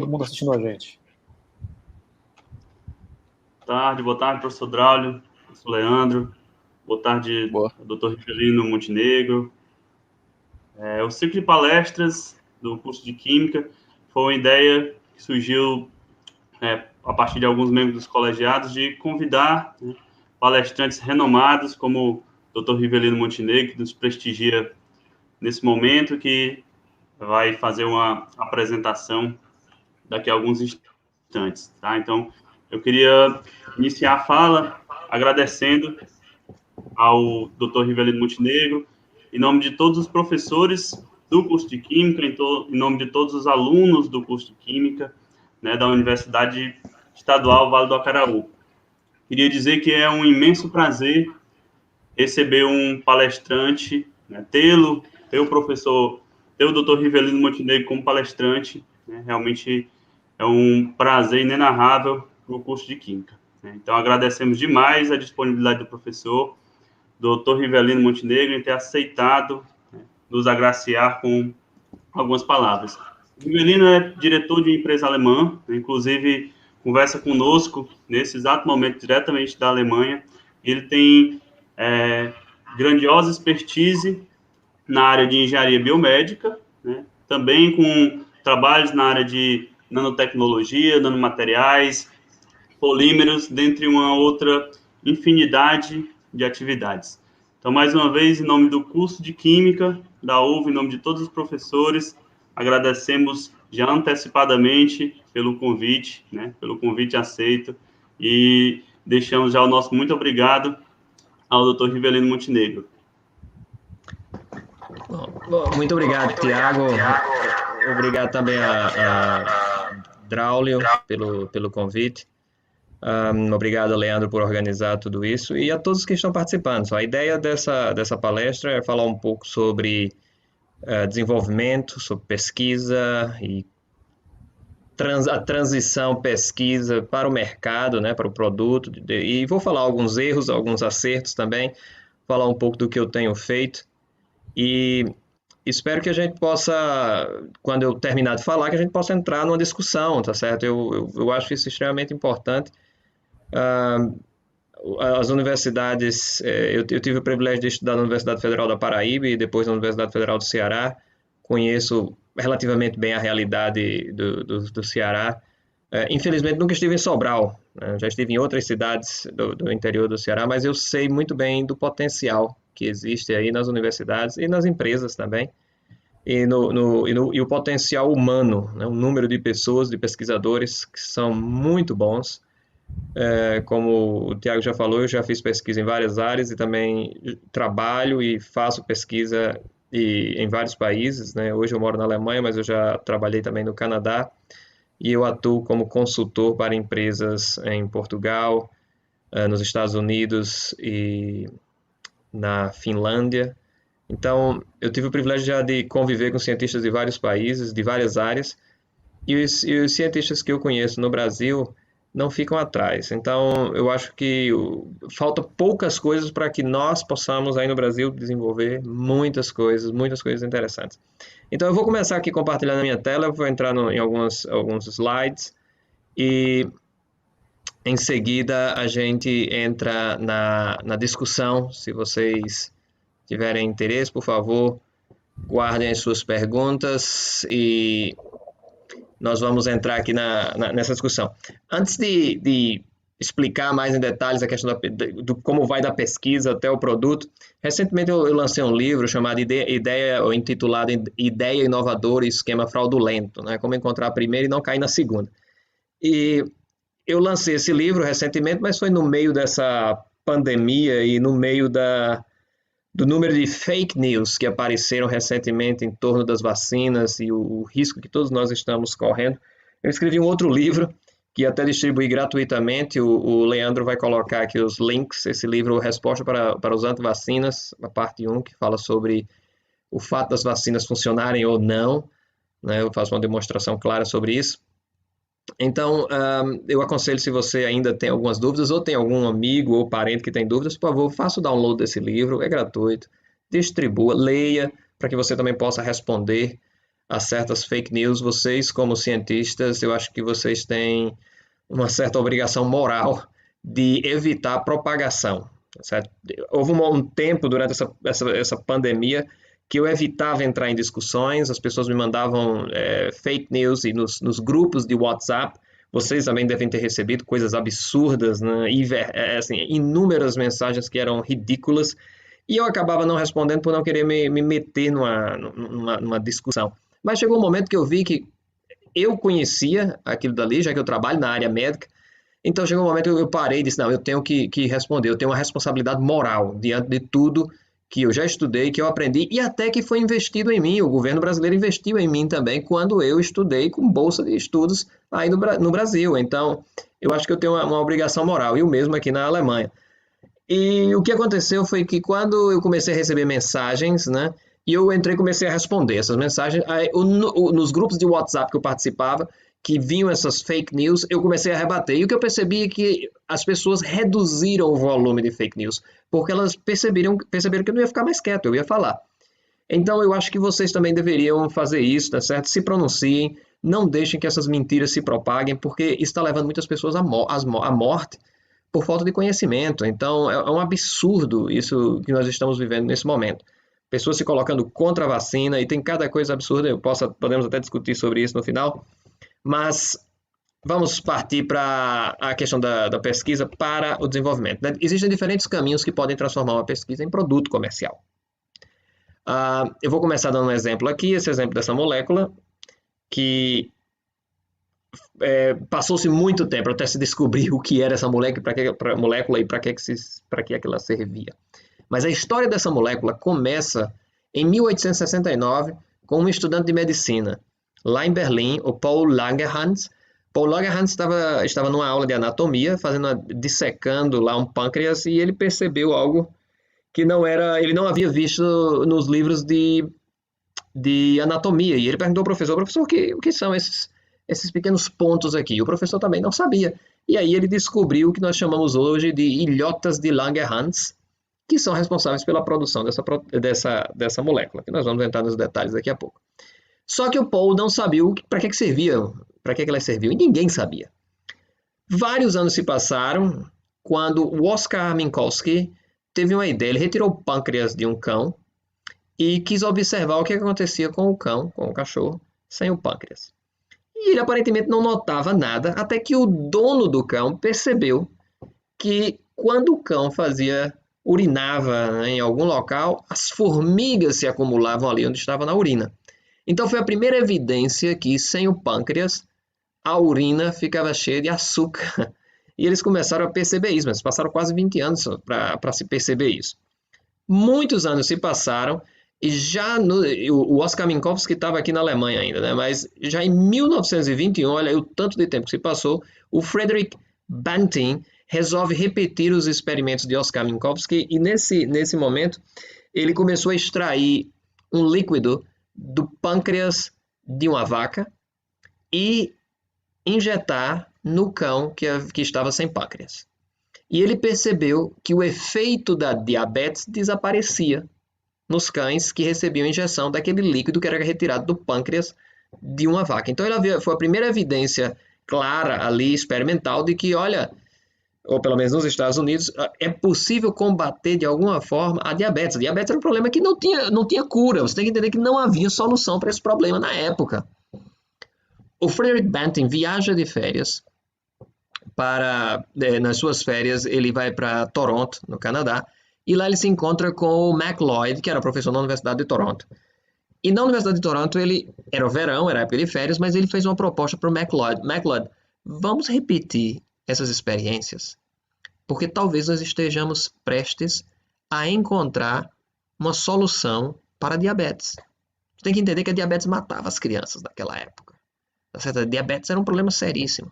todo mundo assistindo a gente. Boa tarde, professor Draulio, professor Leandro, boa tarde, Boa. doutor Rivelino Montenegro. O ciclo de palestras do curso de Química foi uma ideia que surgiu a partir de alguns membros dos colegiados de convidar, né, palestrantes renomados como o Dr. Rivelino Montenegro, que nos prestigia nesse momento, que vai fazer uma apresentação daqui a alguns instantes, tá? Então, eu queria iniciar a fala agradecendo ao Dr. Rivelino Montenegro, em nome de todos os professores do curso de Química, em nome de todos os alunos do curso de Química, né, da Universidade Estadual Vale do Acaraú. Queria dizer que é um imenso prazer receber um palestrante, né, ter o professor, ter o Dr. Rivelino Montenegro como palestrante, né, realmente é um prazer inenarrável para o curso de Química, né. Então, agradecemos demais a disponibilidade do professor, Dr. Rivelino Montenegro, em ter aceitado, né, nos agraciar com algumas palavras. O Rivelino é diretor de uma empresa alemã, né, inclusive conversa conosco nesse exato momento diretamente da Alemanha. Ele tem grandiosa expertise na área de engenharia biomédica, né, também com trabalhos na área de nanotecnologia, nanomateriais, polímeros, dentre uma outra infinidade de atividades. Então, mais uma vez, em nome do curso de Química da UV, em nome de todos os professores, agradecemos já antecipadamente pelo convite, né, pelo convite aceito, e deixamos já o nosso muito obrigado ao Dr. Rivelino Montenegro. Bom, muito obrigado, Tiago. Obrigado também a Draulio pelo convite. Obrigado, Leandro, por organizar tudo isso e a todos que estão participando. A ideia dessa palestra é falar um pouco sobre desenvolvimento, sobre pesquisa e a transição pesquisa para o mercado, né, para o produto. E vou falar alguns erros, alguns acertos também, falar um pouco do que eu tenho feito. E espero que a gente possa, quando eu terminar de falar, que a gente possa entrar numa discussão, tá certo? Eu acho isso extremamente importante. As universidades, eu tive o privilégio de estudar na Universidade Federal da Paraíba e depois na Universidade Federal do Ceará. Conheço relativamente bem a realidade do Ceará. Infelizmente, nunca estive em Sobral, né? Já estive em outras cidades do interior do Ceará, mas eu sei muito bem do potencial que existe aí nas universidades e nas empresas também, e o potencial humano, né? O número de pessoas, de pesquisadores que são muito bons. Como o Tiago já falou, eu já fiz pesquisa em várias áreas e também trabalho e faço pesquisa em vários países, né? Hoje eu moro na Alemanha, mas eu já trabalhei também no Canadá e eu atuo como consultor para empresas em Portugal, nos Estados Unidos e na Finlândia. Então, eu tive o privilégio já de conviver com cientistas de vários países, de várias áreas, e os cientistas que eu conheço no Brasil não ficam atrás. Então, eu acho que falta poucas coisas para que nós possamos aí no Brasil desenvolver muitas coisas interessantes. Então, eu vou começar aqui compartilhando a minha tela, eu vou entrar em alguns slides e em seguida a gente entra na discussão. Se vocês tiverem interesse, por favor, guardem as suas perguntas e nós vamos entrar aqui nessa discussão. Antes de explicar mais em detalhes a questão do como vai da pesquisa até o produto, recentemente eu lancei um livro chamado ou intitulado Ideia Inovadora e Esquema Fraudulento, né? Como encontrar a primeira e não cair na segunda. E eu lancei esse livro recentemente, mas foi no meio dessa pandemia e no meio do número de fake news que apareceram recentemente em torno das vacinas e o risco que todos nós estamos correndo. Eu escrevi um outro livro que até distribuí gratuitamente. O Leandro vai colocar aqui os links. Esse livro, Resposta para os Antivacinas, a parte 1, que fala sobre o fato das vacinas funcionarem ou não, né? Eu faço uma demonstração clara sobre isso. Então, eu aconselho, se você ainda tem algumas dúvidas ou tem algum amigo ou parente que tem dúvidas, por favor, faça o download desse livro, é gratuito, distribua, leia, para que você também possa responder a certas fake news, vocês, como cientistas, eu acho que vocês têm uma certa obrigação moral de evitar a propagação, certo? Houve um tempo durante essa pandemia que eu evitava entrar em discussões, as pessoas me mandavam fake news e nos grupos de WhatsApp, vocês também devem ter recebido coisas absurdas, né? Assim, inúmeras mensagens que eram ridículas, e eu acabava não respondendo por não querer me meter numa discussão. Mas chegou um momento que eu vi que eu conhecia aquilo dali, já que eu trabalho na área médica, então chegou um momento que eu parei e disse, não, eu tenho que responder, eu tenho uma responsabilidade moral diante de tudo que eu já estudei, que eu aprendi, e até que foi investido em mim, o governo brasileiro investiu em mim também, quando eu estudei com bolsa de estudos aí no Brasil, então eu acho que eu tenho uma obrigação moral, e o mesmo aqui na Alemanha. E o que aconteceu foi que quando eu comecei a receber mensagens, né, e eu entrei e comecei a responder essas mensagens, aí, nos grupos de WhatsApp que eu participava, que vinham essas fake news, eu comecei a rebater. E o que eu percebi é que as pessoas reduziram o volume de fake news, porque elas perceberam que eu não ia ficar mais quieto, eu ia falar. Então eu acho que vocês também deveriam fazer isso, tá certo? Se pronunciem, não deixem que essas mentiras se propaguem, porque está levando muitas pessoas à morte por falta de conhecimento. Então é um absurdo isso que nós estamos vivendo nesse momento. Pessoas se colocando contra a vacina, e tem cada coisa absurda, podemos até discutir sobre isso no final, mas vamos partir para a questão da pesquisa para o desenvolvimento, né? Existem diferentes caminhos que podem transformar uma pesquisa em produto comercial. Eu vou começar dando um exemplo aqui, esse exemplo dessa molécula, que passou-se muito tempo até se descobrir o que era essa molécula e para que ela servia. Mas a história dessa molécula começa em 1869 com um estudante de medicina, lá em Berlim, o Paul Langerhans. Paul Langerhans estava numa aula de anatomia, dissecando lá um pâncreas, e ele percebeu algo que ele não havia visto nos livros de anatomia. E ele perguntou ao professor, o que são esses pequenos pontos aqui? E o professor também não sabia. E aí ele descobriu o que nós chamamos hoje de ilhotas de Langerhans, que são responsáveis pela produção dessa molécula, que nós vamos entrar nos detalhes daqui a pouco. Só que o Paul não sabia para que serviam, para que elas serviam, e ninguém sabia. Vários anos se passaram quando o Oskar Minkowski teve uma ideia. Ele retirou o pâncreas de um cão e quis observar o que acontecia com o cão, com o cachorro, sem o pâncreas. E ele aparentemente não notava nada, até que o dono do cão percebeu que quando o cão urinava, né, em algum local, as formigas se acumulavam ali onde estava na urina. Então foi a primeira evidência que, sem o pâncreas, a urina ficava cheia de açúcar. E eles começaram a perceber isso, mas passaram quase 20 anos para se perceber isso. Muitos anos se passaram, e já o Oskar Minkowski estava aqui na Alemanha ainda, né? Mas já em 1921, olha aí o tanto de tempo que se passou, o Frederick Banting resolve repetir os experimentos de Oskar Minkowski, e nesse momento ele começou a extrair um líquido do pâncreas de uma vaca e injetar no cão que estava sem pâncreas. E ele percebeu que o efeito da diabetes desaparecia nos cães que recebiam injeção daquele líquido que era retirado do pâncreas de uma vaca. Então foi a primeira evidência clara ali, experimental, de que, olha, ou pelo menos nos Estados Unidos, é possível combater de alguma forma a diabetes. A diabetes era um problema que não tinha cura. Você tem que entender que não havia solução para esse problema na época. O Frederick Banting viaja de férias nas suas férias, ele vai para Toronto, no Canadá, e lá ele se encontra com o MacLeod, que era professor na Universidade de Toronto. E na Universidade de Toronto, era o verão, era a época de férias, mas ele fez uma proposta para o MacLeod. MacLeod, vamos repetir essas experiências, porque talvez nós estejamos prestes a encontrar uma solução para a diabetes. Você tem que entender que a diabetes matava as crianças naquela época. Tá certo? A diabetes era um problema seríssimo.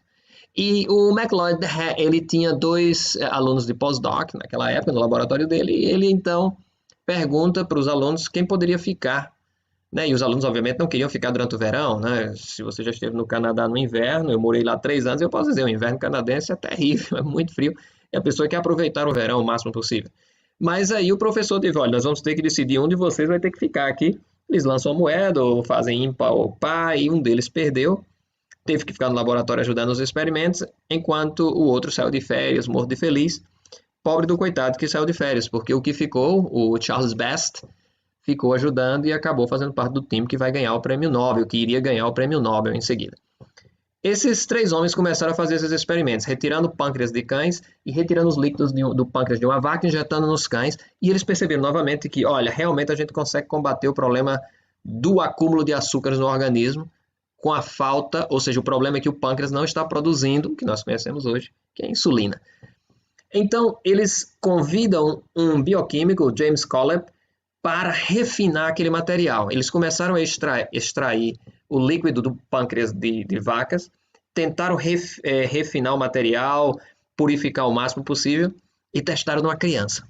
E o MacLeod, ele tinha 2 alunos de pós-doc naquela época, no laboratório dele, e ele então pergunta para os alunos quem poderia ficar, né? E os alunos, obviamente, não queriam ficar durante o verão, né? Se você já esteve no Canadá no inverno, eu morei lá 3 anos, eu posso dizer, o inverno canadense é terrível, é muito frio, e a pessoa quer aproveitar o verão o máximo possível. Mas aí o professor disse, olha, nós vamos ter que decidir um de vocês vai ter que ficar aqui, Eles lançam a moeda, ou fazem ímpar ou par, e um deles perdeu, teve que ficar no laboratório ajudando os experimentos, enquanto o outro saiu de férias, morto de feliz. Pobre do coitado que saiu de férias, porque o que ficou, o Charles Best, ficou ajudando e acabou fazendo parte do time que vai ganhar o prêmio Nobel, que iria ganhar o prêmio Nobel em seguida. Esses três homens começaram a fazer esses experimentos, retirando pâncreas de cães e retirando os líquidos do pâncreas de uma vaca, injetando nos cães, e eles perceberam novamente que, olha, realmente a gente consegue combater o problema do acúmulo de açúcares no organismo com a falta, ou seja, o problema é que o pâncreas não está produzindo o que nós conhecemos hoje, que é a insulina. Então, eles convidam um bioquímico, James Colleb, para refinar aquele material. Eles começaram a extrair o líquido do pâncreas de vacas, tentaram refinar o material, purificar o máximo possível e testaram numa criança.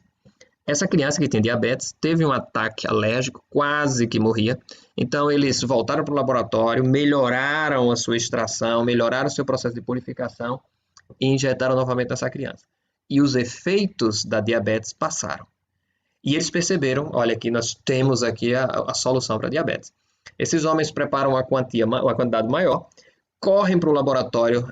Essa criança que tem diabetes teve um ataque alérgico, quase que morria. Então, eles voltaram para o laboratório, melhoraram a sua extração, melhoraram o seu processo de purificação e injetaram novamente nessa criança. E os efeitos da diabetes passaram. E eles perceberam, olha, que nós temos aqui a solução para a diabetes. Esses homens preparam uma quantidade maior, correm para o laboratório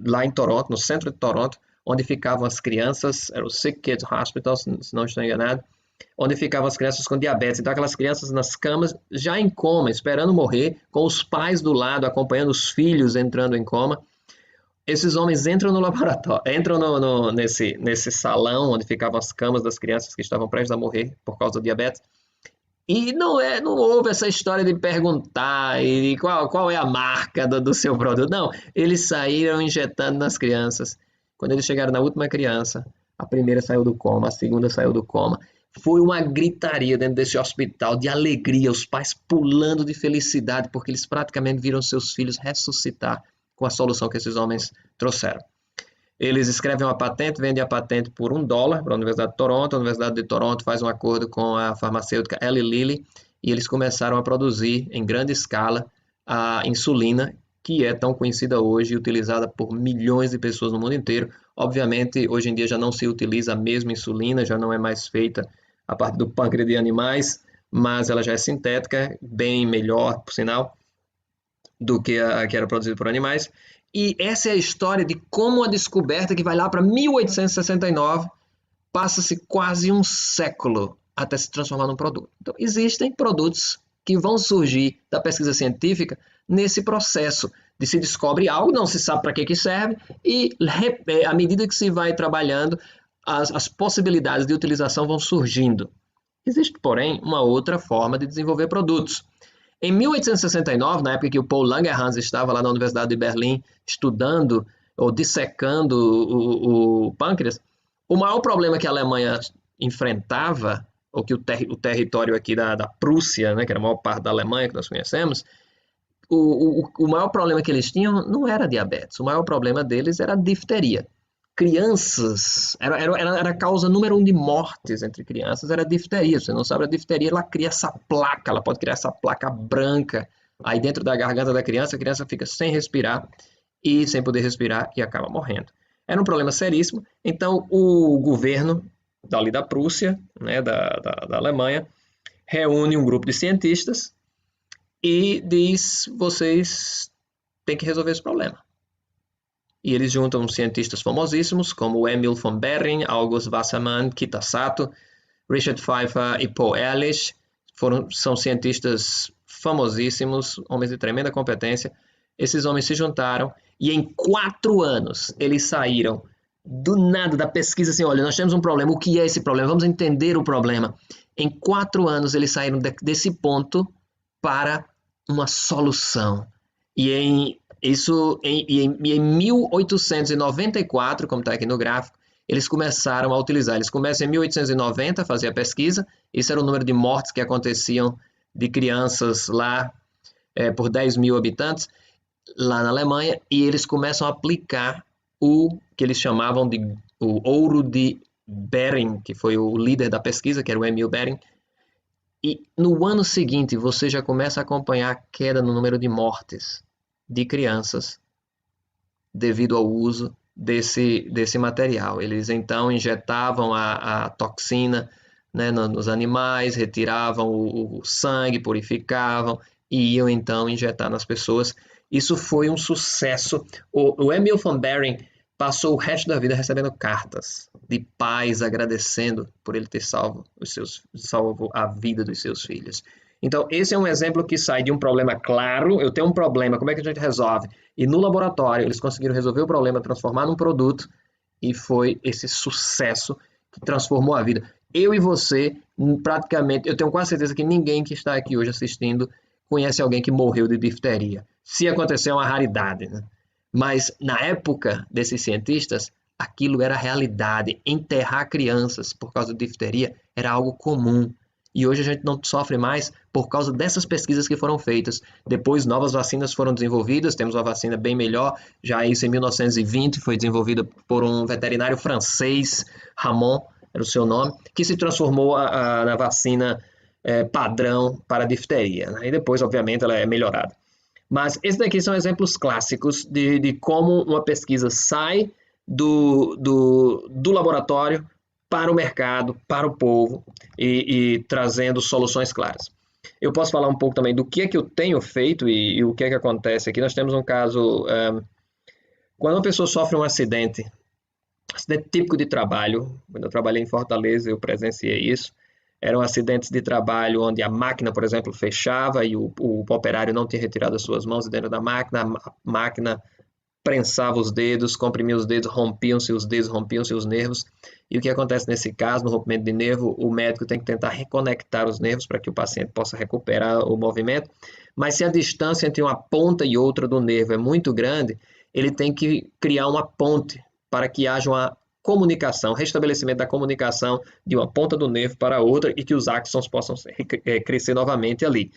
lá em Toronto, no centro de Toronto, onde ficavam as crianças, era o Sick Kids Hospital, se não estou enganado, onde ficavam as crianças com diabetes. Então, aquelas crianças nas camas, já em coma, esperando morrer, com os pais do lado, acompanhando os filhos entrando em coma. Esses homens entram no laboratório, entram nesse salão onde ficavam as camas das crianças que estavam prestes a morrer por causa do diabetes. E não houve essa história de perguntar qual é a marca do seu produto. Não, eles saíram injetando nas crianças. Quando eles chegaram na última criança, a primeira saiu do coma, a segunda saiu do coma. Foi uma gritaria dentro desse hospital de alegria, os pais pulando de felicidade, porque eles praticamente viram seus filhos ressuscitar com a solução que esses homens trouxeram. Eles escrevem uma patente, vendem a patente por $1 para a Universidade de Toronto. A Universidade de Toronto faz um acordo com a farmacêutica Eli Lilly e eles começaram a produzir em grande escala a insulina, que é tão conhecida hoje e utilizada por milhões de pessoas no mundo inteiro. Obviamente, hoje em dia já não se utiliza a mesma insulina, já não é mais feita a partir do pâncreas de animais, mas ela já é sintética, bem melhor, por sinal, do que a que era produzida por animais. E essa é a história de como a descoberta, que vai lá para 1869, passa-se quase um século até se transformar num produto. Então, existem produtos que vão surgir da pesquisa científica nesse processo de se descobre algo, não se sabe para que serve, e à medida que se vai trabalhando, as possibilidades de utilização vão surgindo. Existe, porém, uma outra forma de desenvolver produtos. Em 1869, na época que o Paul Langerhans estava lá na Universidade de Berlim estudando ou dissecando o pâncreas, o maior problema que a Alemanha enfrentava, ou que o território aqui da Prússia, né, que era a maior parte da Alemanha que nós conhecemos, o maior problema que eles tinham não era diabetes, o maior problema deles era a difteria. Crianças, era a causa número 1 de mortes entre crianças, era a difteria. Você não sabe, a difteria, ela cria essa placa, ela pode criar essa placa branca aí dentro da garganta da criança, a criança fica sem respirar e sem poder respirar e acaba morrendo. Era um problema seríssimo, então o governo dali da Prússia, né, da Alemanha, reúne um grupo de cientistas e diz, vocês têm que resolver esse problema. E eles juntam cientistas famosíssimos como Emil von Behring, August Wassermann, Kita Sato, Richard Pfeiffer e Paul Ehrlich. São cientistas famosíssimos, homens de tremenda competência. Esses homens se juntaram e em 4 anos eles saíram do nada da pesquisa assim, olha, nós temos um problema, o que é esse problema? Vamos entender o problema. Em 4 anos eles saíram desse ponto para uma solução. E em 1894, como está aqui no gráfico, eles começaram a utilizar. Eles começam em 1890 a fazer a pesquisa. Isso era o número de mortes que aconteciam de crianças lá por 10 mil habitantes, lá na Alemanha. E eles começam a aplicar o que eles chamavam de o ouro de Behring, que foi o líder da pesquisa, que era o Emil Behring. E no ano seguinte, você já começa a acompanhar a queda no número de mortes de crianças devido ao uso desse material. Eles então injetavam a toxina né, nos animais, retiravam o sangue, purificavam e iam então injetar nas pessoas. Isso foi um sucesso. O Emil von Behring passou o resto da vida recebendo cartas de pais agradecendo por ele ter salvo a vida dos seus filhos. Então, esse é um exemplo que sai de um problema claro. Eu tenho um problema, como é que a gente resolve? E no laboratório, eles conseguiram resolver o problema, transformar num produto, e foi esse sucesso que transformou a vida. Eu e você, praticamente, eu tenho quase certeza que ninguém que está aqui hoje assistindo conhece alguém que morreu de difteria. Se acontecer, é uma raridade, né? Mas na época desses cientistas, aquilo era realidade. Enterrar crianças por causa de difteria era algo comum. E hoje a gente não sofre mais por causa dessas pesquisas que foram feitas. Depois, novas vacinas foram desenvolvidas, temos uma vacina bem melhor. Já isso em 1920 foi desenvolvida por um veterinário francês, Ramon, era o seu nome, que se transformou na vacina padrão para a difteria, né? E depois, obviamente, ela é melhorada. Mas esses daqui são exemplos clássicos de como uma pesquisa sai do laboratório para o mercado, para o povo e trazendo soluções claras. Eu posso falar um pouco também do que é que eu tenho feito e o que é que acontece aqui. Nós temos um caso, quando uma pessoa sofre um acidente típico de trabalho, quando eu trabalhei em Fortaleza eu presenciei isso, eram acidentes de trabalho onde a máquina, por exemplo, fechava e o operário não tinha retirado as suas mãos de dentro da máquina, a máquina prensava os dedos, comprimia os dedos, rompiam-se os dedos, rompiam-se os nervos. E o que acontece nesse caso, no rompimento de nervo, o médico tem que tentar reconectar os nervos para que o paciente possa recuperar o movimento. Mas se a distância entre uma ponta e outra do nervo é muito grande, ele tem que criar uma ponte para que haja uma comunicação, restabelecimento da comunicação de uma ponta do nervo para a outra e que os axons possam crescer novamente ali.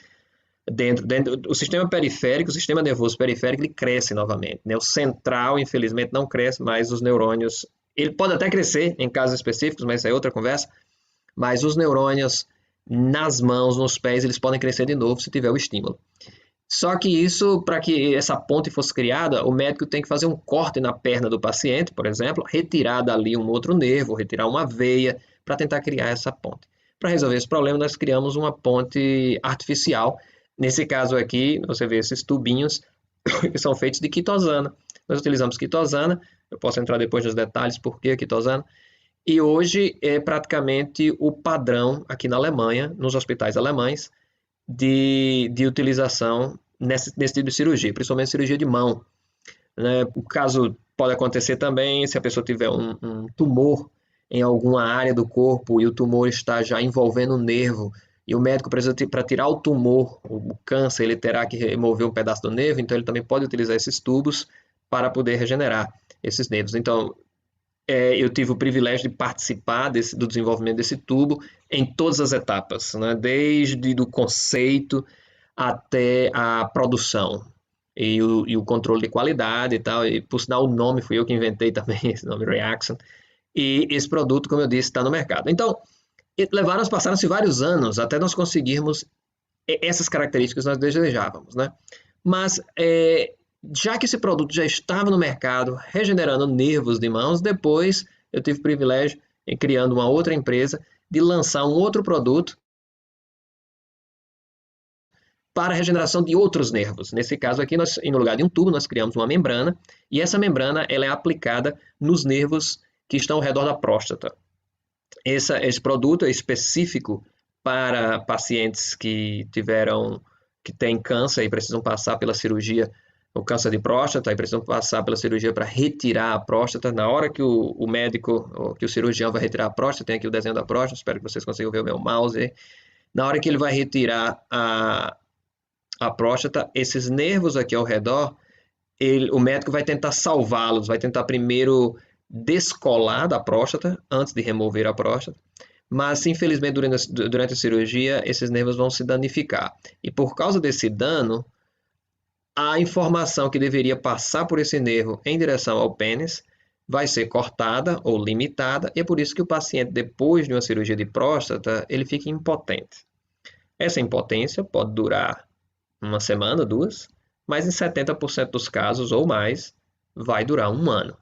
Dentro o sistema periférico, o sistema nervoso periférico, ele cresce novamente, né? O central, infelizmente, não cresce, mas os neurônios, ele pode até crescer em casos específicos, mas isso é outra conversa, mas os neurônios nas mãos, nos pés, eles podem crescer de novo se tiver o estímulo. Só que isso, para que essa ponte fosse criada, o médico tem que fazer um corte na perna do paciente, por exemplo, retirar dali um outro nervo, retirar uma veia, para tentar criar essa ponte. Para resolver esse problema, nós criamos uma ponte artificial. Nesse caso aqui, você vê esses tubinhos que são feitos de quitosana. Nós utilizamos quitosana, eu posso entrar depois nos detalhes por que quitosana, e hoje é praticamente o padrão aqui na Alemanha, nos hospitais alemães, de utilização nesse tipo de cirurgia, principalmente cirurgia de mão, né? O caso pode acontecer também se a pessoa tiver um tumor em alguma área do corpo e o tumor está já envolvendo o nervo e o médico precisa, para tirar o tumor, o câncer, ele terá que remover um pedaço do nervo, então ele também pode utilizar esses tubos para poder regenerar esses nervos. Então, eu tive o privilégio de participar do desenvolvimento desse tubo em todas as etapas, né? Desde o conceito até a produção e o controle de qualidade e tal. E, por sinal, o nome fui eu que inventei também, esse nome Reaction. E esse produto, como eu disse, está no mercado. Então, passaram-se vários anos até nós conseguirmos essas características que nós desejávamos, né? Mas já que esse produto já estava no mercado, regenerando nervos de mãos, depois eu tive o privilégio, em criando uma outra empresa, de lançar um outro produto para a regeneração de outros nervos. Nesse caso aqui, no lugar de um tubo, nós criamos uma membrana, e essa membrana ela é aplicada nos nervos que estão ao redor da próstata. Esse produto é específico para pacientes que têm câncer e precisam passar pela cirurgia, o câncer de próstata, e precisam passar pela cirurgia para retirar a próstata. Na hora que o médico, que o cirurgião vai retirar a próstata, tem aqui o desenho da próstata, espero que vocês consigam ver o meu mouse. Na hora que ele vai retirar a próstata, esses nervos aqui ao redor, o médico vai tentar salvá-los, vai tentar primeiro descolar da próstata, antes de remover a próstata, mas infelizmente durante a cirurgia esses nervos vão se danificar. E por causa desse dano, a informação que deveria passar por esse nervo em direção ao pênis vai ser cortada ou limitada, e é por isso que o paciente, depois de uma cirurgia de próstata, ele fica impotente. Essa impotência pode durar uma semana, 2, mas em 70% dos casos ou mais, vai durar 1 ano.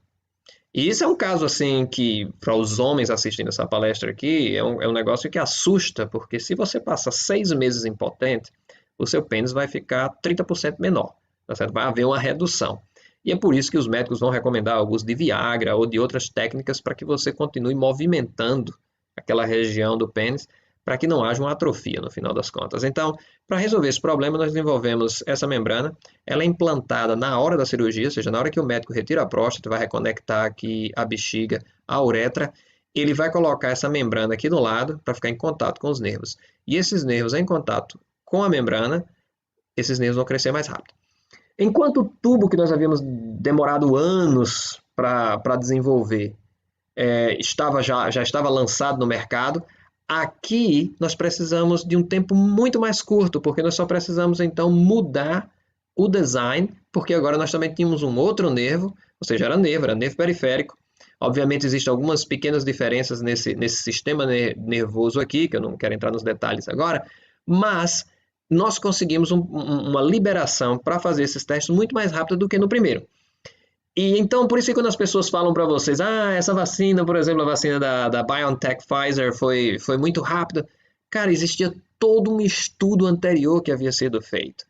E isso é um caso assim que, para os homens assistindo essa palestra aqui, é um negócio que assusta, porque se você passa 6 meses impotente, o seu pênis vai ficar 30% menor, tá certo? Vai haver uma redução. E é por isso que os médicos vão recomendar o uso de Viagra ou de outras técnicas para que você continue movimentando aquela região do pênis, para que não haja uma atrofia no final das contas. Então, para resolver esse problema, nós desenvolvemos essa membrana. Ela é implantada na hora da cirurgia, ou seja, na hora que o médico retira a próstata, vai reconectar aqui a bexiga à uretra, ele vai colocar essa membrana aqui do lado para ficar em contato com os nervos. E esses nervos em contato com a membrana, esses nervos vão crescer mais rápido. Enquanto o tubo que nós havíamos demorado anos para desenvolver já estava lançado no mercado, aqui nós precisamos de um tempo muito mais curto, porque nós só precisamos então mudar o design, porque agora nós também tínhamos um outro nervo, ou seja, era nervo periférico. Obviamente existem algumas pequenas diferenças nesse sistema nervoso aqui, que eu não quero entrar nos detalhes agora, mas nós conseguimos uma liberação para fazer esses testes muito mais rápido do que no primeiro. E então, por isso que quando as pessoas falam para vocês, essa vacina, por exemplo, a vacina da BioNTech Pfizer foi muito rápida. Cara, existia todo um estudo anterior que havia sido feito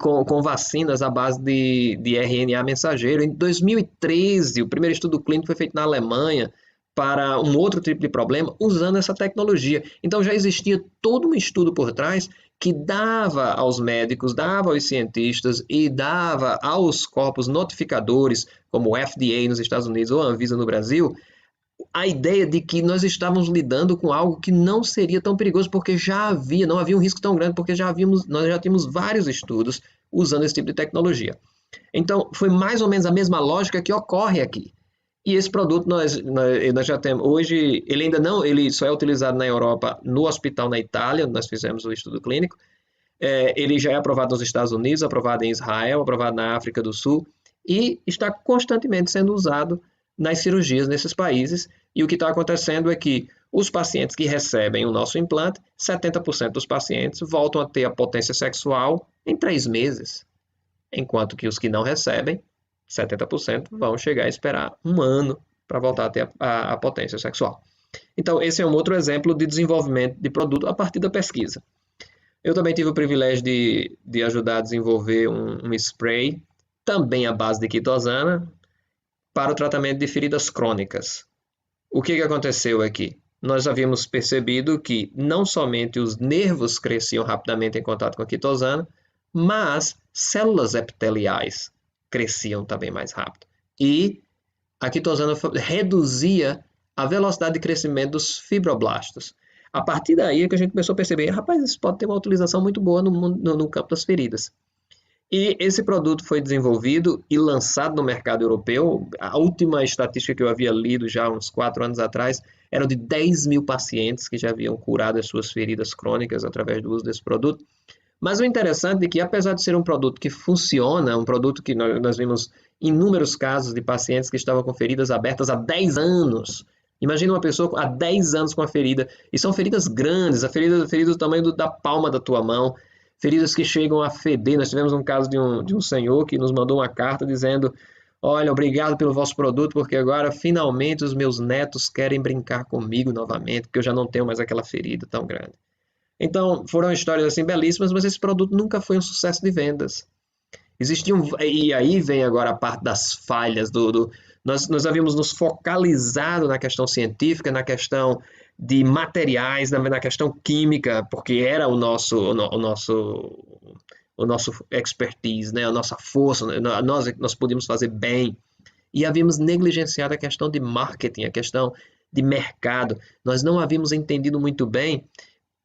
com vacinas à base de RNA mensageiro. Em 2013, o primeiro estudo clínico foi feito na Alemanha para um outro tipo de problema usando essa tecnologia. Então já existia todo um estudo por trás que dava aos médicos, dava aos cientistas e dava aos corpos notificadores, como o FDA nos Estados Unidos ou a Anvisa no Brasil, a ideia de que nós estávamos lidando com algo que não seria tão perigoso, porque não havia um risco tão grande, porque nós já tínhamos vários estudos usando esse tipo de tecnologia. Então, foi mais ou menos a mesma lógica que ocorre aqui. E esse produto nós já temos, hoje, ele só é utilizado na Europa, no hospital na Itália, onde nós fizemos o estudo clínico. Ele já é aprovado nos Estados Unidos, aprovado em Israel, aprovado na África do Sul, e está constantemente sendo usado nas cirurgias nesses países. E o que está acontecendo é que os pacientes que recebem o nosso implante, 70% dos pacientes voltam a ter a potência sexual em 3 meses, enquanto que os que não recebem, 70% vão chegar a esperar 1 ano para voltar a ter a potência sexual. Então, esse é um outro exemplo de desenvolvimento de produto a partir da pesquisa. Eu também tive o privilégio de ajudar a desenvolver um spray, também à base de quitosana, para o tratamento de feridas crônicas. O que aconteceu aqui? Nós havíamos percebido que não somente os nervos cresciam rapidamente em contato com a quitosana, mas células epiteliais cresciam também mais rápido. E a quitosana reduzia a velocidade de crescimento dos fibroblastos. A partir daí é que a gente começou a perceber, rapaz, isso pode ter uma utilização muito boa no campo das feridas. E esse produto foi desenvolvido e lançado no mercado europeu. A última estatística que eu havia lido já uns 4 anos atrás era de 10 mil pacientes que já haviam curado as suas feridas crônicas através do uso desse produto. Mas o interessante é que, apesar de ser um produto que funciona, um produto que nós vimos inúmeros casos de pacientes que estavam com feridas abertas há 10 anos. Imagina uma pessoa há 10 anos com a ferida, e são feridas grandes, feridas do tamanho da palma da tua mão, feridas que chegam a feder. Nós tivemos um caso de um senhor que nos mandou uma carta dizendo: olha, obrigado pelo vosso produto, porque agora finalmente os meus netos querem brincar comigo novamente, porque eu já não tenho mais aquela ferida tão grande. Então, foram histórias assim belíssimas, mas esse produto nunca foi um sucesso de vendas. E aí vem agora a parte das falhas. Nós havíamos nos focalizado na questão científica, na questão de materiais, na questão química, porque era o nosso expertise, né? A nossa força, nós podíamos fazer bem. E havíamos negligenciado a questão de marketing, a questão de mercado. Nós não havíamos entendido muito bem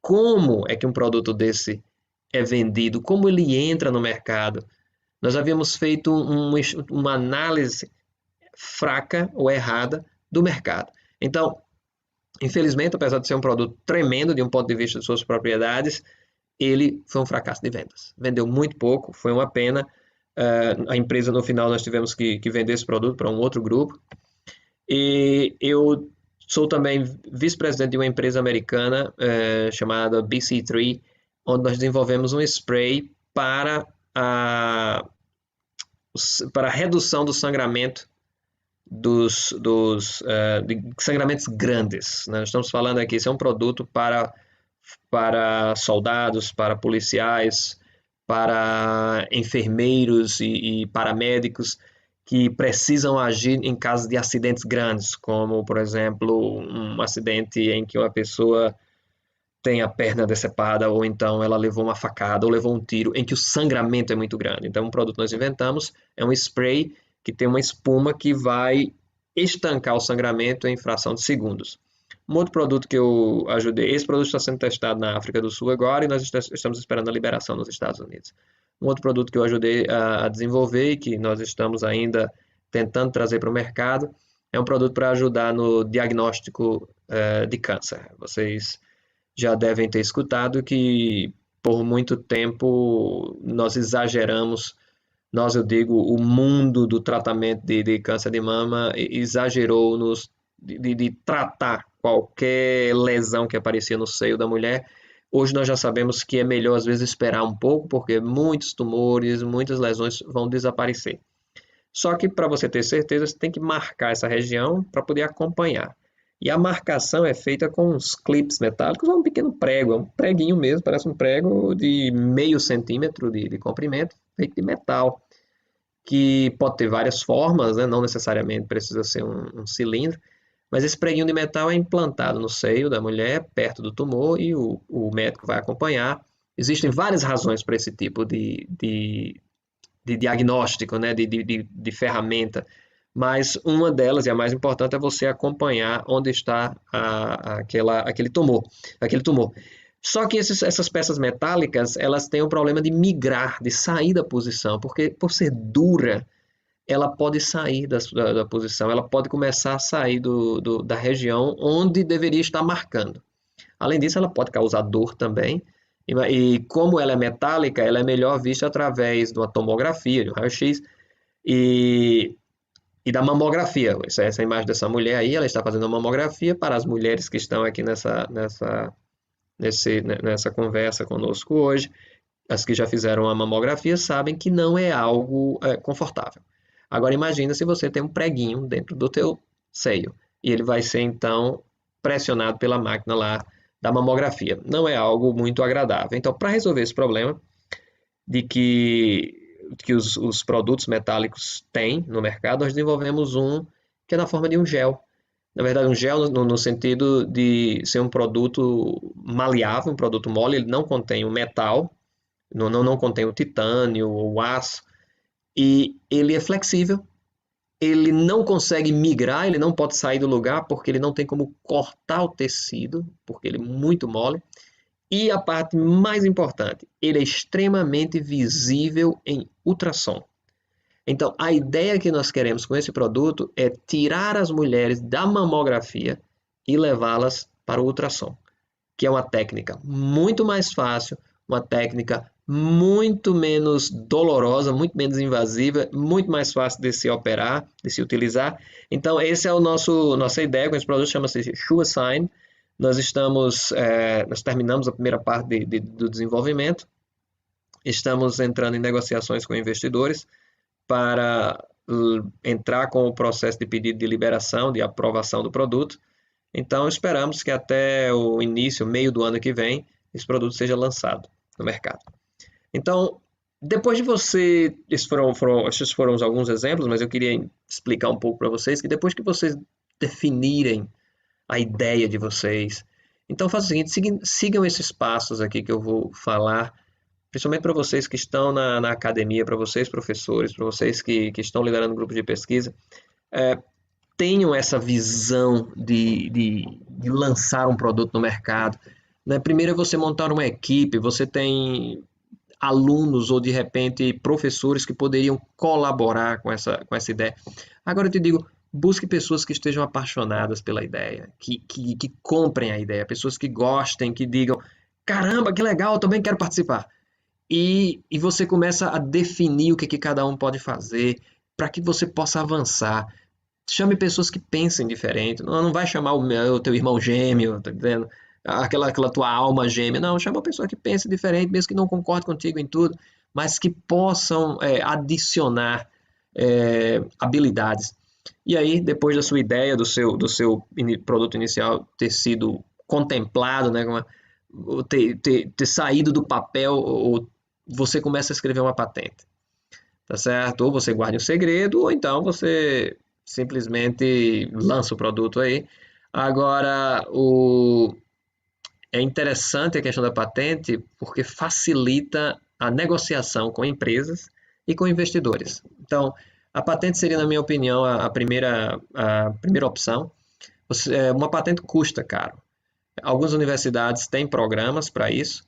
como é que um produto desse é vendido, como ele entra no mercado. Nós havíamos feito uma análise fraca ou errada do mercado. Então, infelizmente, apesar de ser um produto tremendo de um ponto de vista de suas propriedades, ele foi um fracasso de vendas. Vendeu muito pouco, foi uma pena. A empresa, no final, nós tivemos que vender esse produto para um outro grupo. E eu sou também vice-presidente de uma empresa americana chamada BC3, onde nós desenvolvemos um spray para a redução do sangramento de sangramentos grandes, né? Nós estamos falando aqui, isso é um produto para soldados, para policiais, para enfermeiros e paramédicos que precisam agir em casos de acidentes grandes, como, por exemplo, um acidente em que uma pessoa tem a perna decepada, ou então ela levou uma facada, ou levou um tiro, em que o sangramento é muito grande. Então, um produto que nós inventamos é um spray que tem uma espuma que vai estancar o sangramento em fração de segundos. Um outro produto que eu ajudei, esse produto está sendo testado na África do Sul agora e nós estamos esperando a liberação nos Estados Unidos. Um outro produto que eu ajudei a desenvolver e que nós estamos ainda tentando trazer para o mercado é um produto para ajudar no diagnóstico de câncer. Vocês já devem ter escutado que por muito tempo nós exageramos, eu digo, o mundo do tratamento de câncer de mama exagerou de tratar qualquer lesão que aparecia no seio da mulher. Hoje nós já sabemos que é melhor às vezes esperar um pouco, porque muitos tumores, muitas lesões vão desaparecer. Só que para você ter certeza, você tem que marcar essa região para poder acompanhar. E a marcação é feita com uns clips metálicos ou um pequeno prego, é um preguinho mesmo, parece um prego de meio centímetro de comprimento, feito de metal, que pode ter várias formas, né? Não necessariamente precisa ser um cilindro, mas esse preguinho de metal é implantado no seio da mulher, perto do tumor, e o médico vai acompanhar. Existem várias razões para esse tipo de diagnóstico, né? de ferramenta, mas uma delas, e a mais importante, é você acompanhar onde está aquele tumor. Só que essas peças metálicas, elas têm o problema de migrar, de sair da posição, porque por ser dura, ela pode sair da posição, ela pode começar a sair da região onde deveria estar marcando. Além disso, ela pode causar dor também, e como ela é metálica, ela é melhor vista através de uma tomografia, de um raio-x, e da mamografia. Essa imagem dessa mulher aí, ela está fazendo uma mamografia para as mulheres que estão aqui nessa conversa conosco hoje. As que já fizeram a mamografia sabem que não é algo confortável. Agora imagina se você tem um preguinho dentro do teu seio e ele vai ser então pressionado pela máquina lá da mamografia. Não é algo muito agradável. Então, para resolver esse problema de que os produtos metálicos têm no mercado, nós desenvolvemos um que é na forma de um gel. Na verdade, um gel no sentido de ser um produto maleável, um produto mole, ele não contém o metal, não contém o titânio ou o aço, e ele é flexível, ele não consegue migrar, ele não pode sair do lugar porque ele não tem como cortar o tecido, porque ele é muito mole. E a parte mais importante, ele é extremamente visível em ultrassom. Então, a ideia que nós queremos com esse produto é tirar as mulheres da mamografia e levá-las para o ultrassom, que é uma técnica muito mais fácil, uma técnica muito menos dolorosa, muito menos invasiva, muito mais fácil de se operar, de se utilizar. Então, esse é nossa ideia com esse produto, chama-se SureSign. Nós terminamos a primeira parte do desenvolvimento, estamos entrando em negociações com investidores para entrar com o processo de pedido de liberação, de aprovação do produto. Então, esperamos que até o início, meio do ano que vem, esse produto seja lançado no mercado. Então, depois de você... Esses foram alguns exemplos, mas eu queria explicar um pouco para vocês que depois que vocês definirem a ideia de vocês, então faça o seguinte, sigam esses passos aqui que eu vou falar, principalmente para vocês que estão na academia, para vocês professores, para vocês que estão liderando grupos de pesquisa, tenham essa visão de lançar um produto no mercado. Né? Primeiro é você montar uma equipe, você tem alunos ou de repente professores que poderiam colaborar com essa ideia. Agora eu te digo, busque pessoas que estejam apaixonadas pela ideia, que comprem a ideia, pessoas que gostem, que digam, caramba, que legal, eu também quero participar. E você começa a definir o que cada um pode fazer para que você possa avançar. Chame pessoas que pensem diferente. Não vai chamar o teu irmão gêmeo, tá entendendo? Aquela tua alma gêmea. Não, chama uma pessoa que pense diferente, mesmo que não concorde contigo em tudo, mas que possam adicionar habilidades. E aí, depois da sua ideia, do seu produto inicial ter sido contemplado, né, ter saído do papel, ou você começa a escrever uma patente, tá certo? Ou você guarda um segredo, ou então você simplesmente lança o produto aí. Agora, é interessante a questão da patente porque facilita a negociação com empresas e com investidores. Então, a patente seria, na minha opinião, a primeira opção. Uma patente custa caro. Algumas universidades têm programas para isso,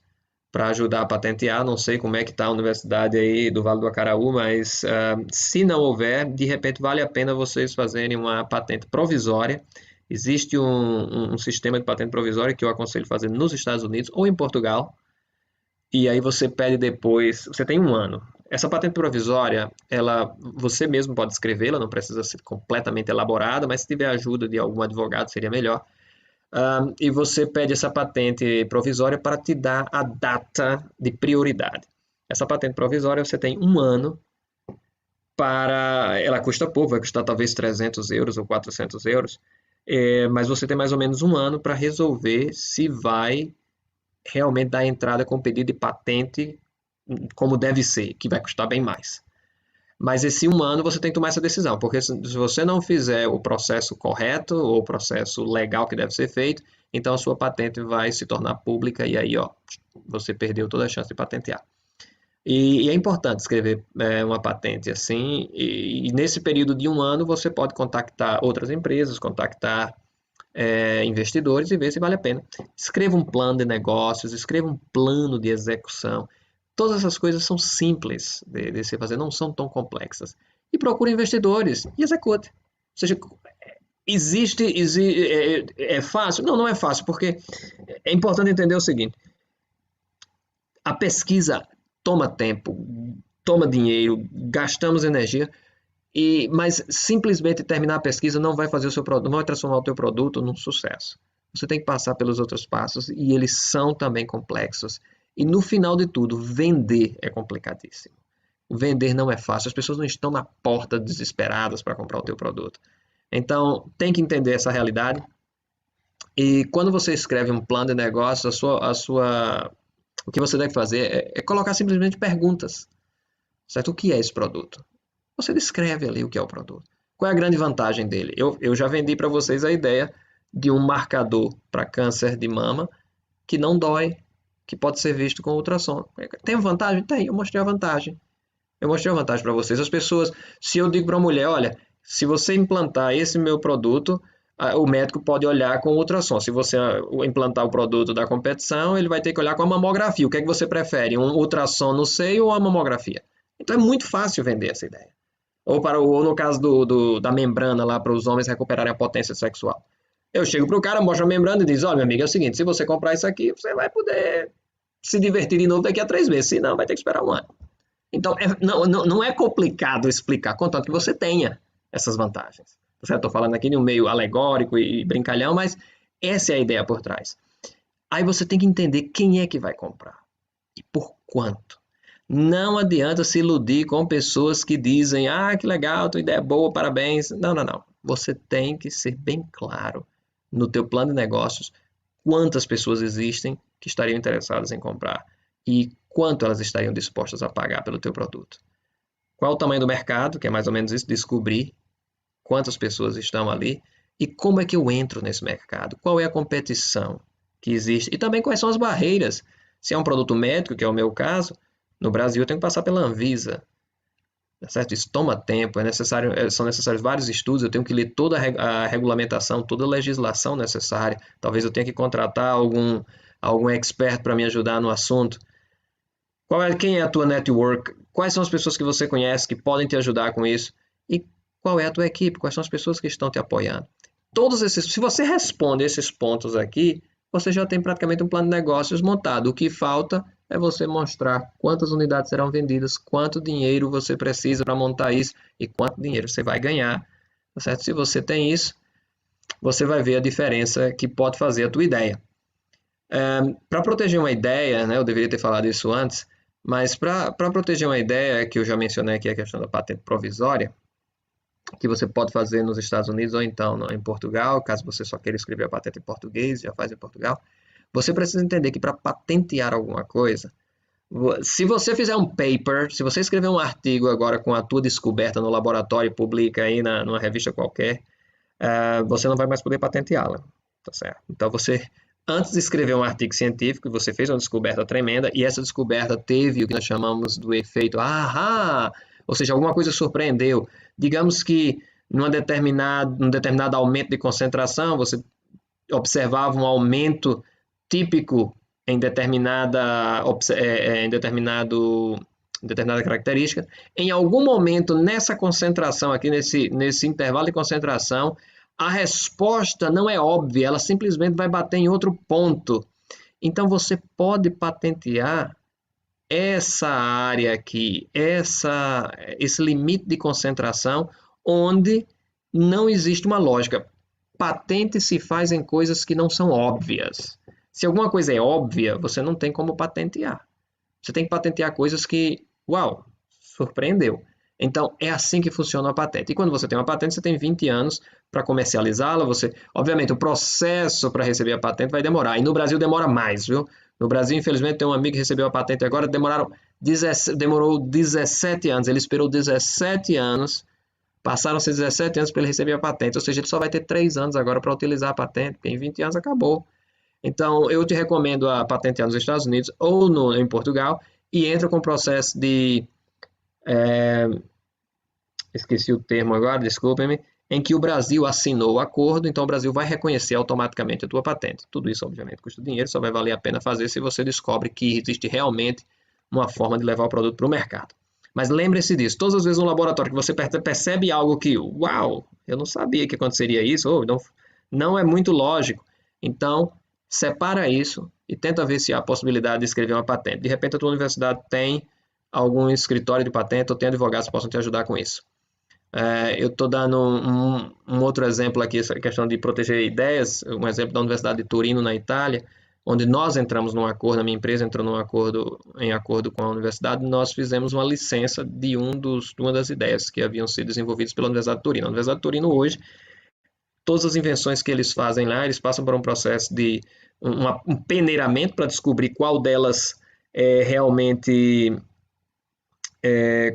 para ajudar a patentear. Não sei como é que está a universidade aí do Vale do Acaraú, mas se não houver, de repente vale a pena vocês fazerem uma patente provisória. Existe um sistema de patente provisória que eu aconselho fazer nos Estados Unidos ou em Portugal, e aí você pede depois, você tem um ano. Essa patente provisória, você mesmo pode escrevê-la, não precisa ser completamente elaborada, mas se tiver ajuda de algum advogado seria melhor. E você pede essa patente provisória para te dar a data de prioridade. Essa patente provisória você tem um ano ela custa pouco, vai custar talvez 300 euros ou 400 euros, mas você tem mais ou menos um ano para resolver se vai realmente dar entrada com o pedido de patente como deve ser, que vai custar bem mais. Mas esse um ano você tem que tomar essa decisão, porque se você não fizer o processo correto ou o processo legal que deve ser feito, então a sua patente vai se tornar pública e aí, ó, você perdeu toda a chance de patentear. E é importante escrever uma patente assim, e nesse período de um ano você pode contactar outras empresas, contactar investidores e ver se vale a pena. Escreva um plano de negócios, escreva um plano de execução. Todas essas coisas são simples de se fazer, não são tão complexas. E procure investidores e execute. Ou seja, é fácil? Não, não é fácil, porque é importante entender o seguinte: a pesquisa toma tempo, toma dinheiro, gastamos energia, mas simplesmente terminar a pesquisa não vai fazer o seu produto, não vai transformar o teu produto num sucesso. Você tem que passar pelos outros passos e eles são também complexos. E no final de tudo, vender é complicadíssimo. Vender não é fácil, as pessoas não estão na porta desesperadas para comprar o teu produto. Então, tem que entender essa realidade. E quando você escreve um plano de negócio, o que você deve fazer é colocar simplesmente perguntas. Certo? O que é esse produto? Você descreve ali o que é o produto. Qual é a grande vantagem dele? Eu já vendi para vocês a ideia de um marcador para câncer de mama que não dói, que pode ser visto com ultrassom. Tem vantagem? Tem, eu mostrei a vantagem. Eu mostrei a vantagem para vocês. As pessoas, se eu digo para uma mulher, olha, se você implantar esse meu produto, o médico pode olhar com ultrassom. Se você implantar o produto da competição, ele vai ter que olhar com a mamografia. O que é que você prefere? Um ultrassom no seio ou a mamografia? Então é muito fácil vender essa ideia. Ou no caso da membrana lá para os homens recuperarem a potência sexual. Eu chego para o cara, mostro a membrana e diz, olha, meu amigo, é o seguinte, se você comprar isso aqui, você vai poder se divertir de novo daqui a 3 meses, senão vai ter que esperar um ano. Então, não é complicado explicar, contanto que você tenha essas vantagens. Estou falando aqui de um meio alegórico e brincalhão, mas essa é a ideia por trás. Aí você tem que entender quem é que vai comprar e por quanto. Não adianta se iludir com pessoas que dizem, que legal, tua ideia é boa, parabéns. Não, não, não. Você tem que ser bem claro no teu plano de negócios quantas pessoas existem que estariam interessadas em comprar e quanto elas estariam dispostas a pagar pelo teu produto. Qual o tamanho do mercado, que é mais ou menos isso, descobrir quantas pessoas estão ali e como é que eu entro nesse mercado, qual é a competição que existe e também quais são as barreiras. Se é um produto médico, que é o meu caso, no Brasil eu tenho que passar pela Anvisa, certo? Isso toma tempo, são necessários vários estudos, eu tenho que ler toda a regulamentação, toda a legislação necessária, talvez eu tenha que contratar algum expert para me ajudar no assunto. Quem é a tua network? Quais são as pessoas que você conhece que podem te ajudar com isso? E qual é a tua equipe? Quais são as pessoas que estão te apoiando? Se você responde esses pontos aqui, você já tem praticamente um plano de negócios montado. O que falta é você mostrar quantas unidades serão vendidas, quanto dinheiro você precisa para montar isso e quanto dinheiro você vai ganhar. Certo? Se você tem isso, você vai ver a diferença que pode fazer a tua ideia. Para proteger uma ideia, né, eu deveria ter falado isso antes, mas para proteger uma ideia, que eu já mencionei aqui a questão da patente provisória, que você pode fazer nos Estados Unidos ou então em Portugal, caso você só queira escrever a patente em português, já faz em Portugal. Você precisa entender que para patentear alguma coisa, se você fizer um paper, se você escrever um artigo agora com a tua descoberta no laboratório e publica aí numa revista qualquer, você não vai mais poder patenteá-la, tá certo? Então antes de escrever um artigo científico, você fez uma descoberta tremenda e essa descoberta teve o que nós chamamos do efeito ahá, ou seja, alguma coisa surpreendeu. Digamos que num determinado aumento de concentração, você observava um aumento típico em determinada característica. Em algum momento nessa concentração aqui, nesse intervalo de concentração, a resposta não é óbvia, ela simplesmente vai bater em outro ponto. Então você pode patentear essa área aqui, esse limite de concentração, onde não existe uma lógica. Patente se faz em coisas que não são óbvias. Se alguma coisa é óbvia, você não tem como patentear. Você tem que patentear coisas que, uau, surpreendeu. Então, é assim que funciona a patente. E quando você tem uma patente, você tem 20 anos para comercializá-la. Obviamente, o processo para receber a patente vai demorar. E no Brasil demora mais, viu? No Brasil, infelizmente, tem um amigo que recebeu a patente agora, demorou 17 anos. Ele esperou 17 anos, passaram-se 17 anos para ele receber a patente. Ou seja, ele só vai ter 3 anos agora para utilizar a patente, porque em 20 anos acabou. Então, eu te recomendo a patentear nos Estados Unidos ou em Portugal e entra com o processo de... esqueci o termo agora, desculpem-me, em que o Brasil assinou o acordo, então o Brasil vai reconhecer automaticamente a tua patente. Tudo isso, obviamente, custa dinheiro, só vai valer a pena fazer se você descobre que existe realmente uma forma de levar o produto para o mercado. Mas lembre-se disso, todas as vezes no laboratório que você percebe algo que, uau, eu não sabia que aconteceria isso, ou não é muito lógico. Então, separa isso e tenta ver se há a possibilidade de escrever uma patente. De repente, a tua universidade tem algum escritório de patente ou tem advogados que possam te ajudar com isso. Eu estou dando um outro exemplo aqui, essa questão de proteger ideias, um exemplo da Universidade de Turino, na Itália, onde nós entramos num acordo, a minha empresa entrou em acordo com a universidade, nós fizemos uma licença de uma das ideias que haviam sido desenvolvidas pela Universidade de Turino. A Universidade de Turino hoje, todas as invenções que eles fazem lá, eles passam por um processo de um peneiramento para descobrir qual delas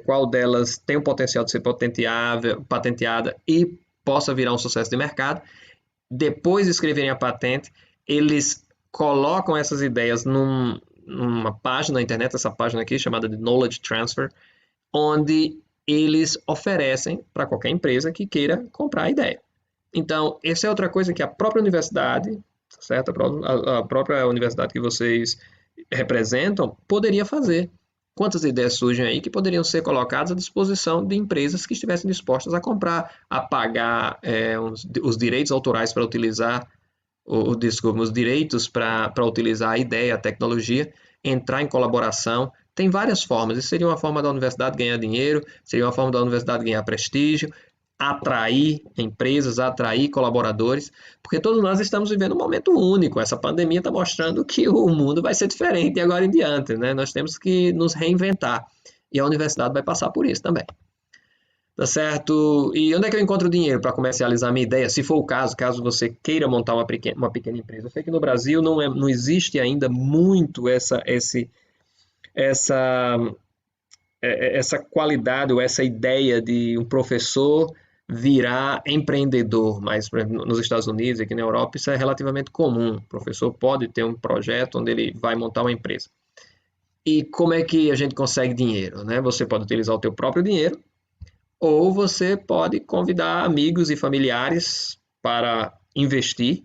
qual delas tem o potencial de ser patenteada e possa virar um sucesso de mercado. Depois de escreverem a patente, eles colocam essas ideias numa página na internet, essa página aqui chamada de Knowledge Transfer, onde eles oferecem para qualquer empresa que queira comprar a ideia. Então, essa é outra coisa que a própria universidade, certo? A própria universidade que vocês representam poderia fazer. Quantas ideias surgem aí que poderiam ser colocadas à disposição de empresas que estivessem dispostas a comprar, a pagar os direitos autorais para utilizar, os direitos para utilizar a ideia, a tecnologia, entrar em colaboração. Tem várias formas. Isso seria uma forma da universidade ganhar dinheiro, seria uma forma da universidade ganhar prestígio, atrair empresas, atrair colaboradores, porque todos nós estamos vivendo um momento único. Essa pandemia está mostrando que o mundo vai ser diferente de agora em diante, né? Nós temos que nos reinventar e a universidade vai passar por isso também. Tá certo? E onde é que eu encontro dinheiro para comercializar a minha ideia? Se for o caso você queira montar uma pequena empresa. Eu sei que no Brasil não existe ainda muito essa qualidade ou essa ideia de um professor virar empreendedor, mas por exemplo, nos Estados Unidos e aqui na Europa isso é relativamente comum. O professor pode ter um projeto onde ele vai montar uma empresa. E como é que a gente consegue dinheiro, né? Você pode utilizar o teu próprio dinheiro ou você pode convidar amigos e familiares para investir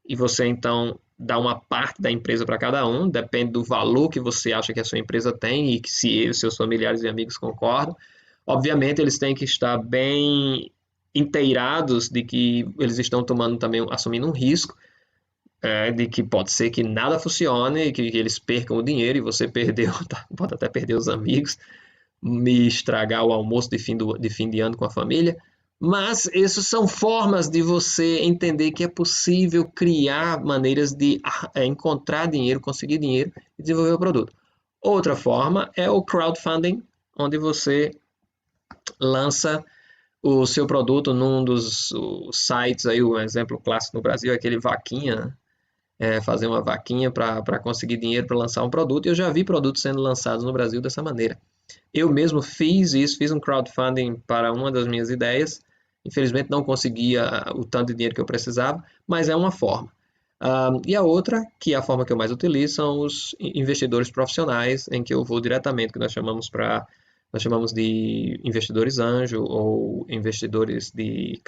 e você então dá uma parte da empresa para cada um, depende do valor que você acha que a sua empresa tem e que se seus familiares e amigos concordam. Obviamente, eles têm que estar bem inteirados de que eles estão assumindo um risco, de que pode ser que nada funcione, que eles percam o dinheiro e você pode até perder os amigos, me estragar o almoço de fim de ano com a família. Mas essas são formas de você entender que é possível criar maneiras de encontrar dinheiro, conseguir dinheiro e desenvolver o produto. Outra forma é o crowdfunding, onde você lança o seu produto num dos sites, aí um exemplo clássico no Brasil é aquele vaquinha, né? Fazer uma vaquinha para conseguir dinheiro para lançar um produto, e eu já vi produtos sendo lançados no Brasil dessa maneira. Eu mesmo fiz isso, fiz um crowdfunding para uma das minhas ideias. Infelizmente não conseguia o tanto de dinheiro que eu precisava, mas é uma forma. E a outra, que é a forma que eu mais utilizo, são os investidores profissionais, em que eu vou diretamente, que nós chamamos de investidores anjo ou investidores de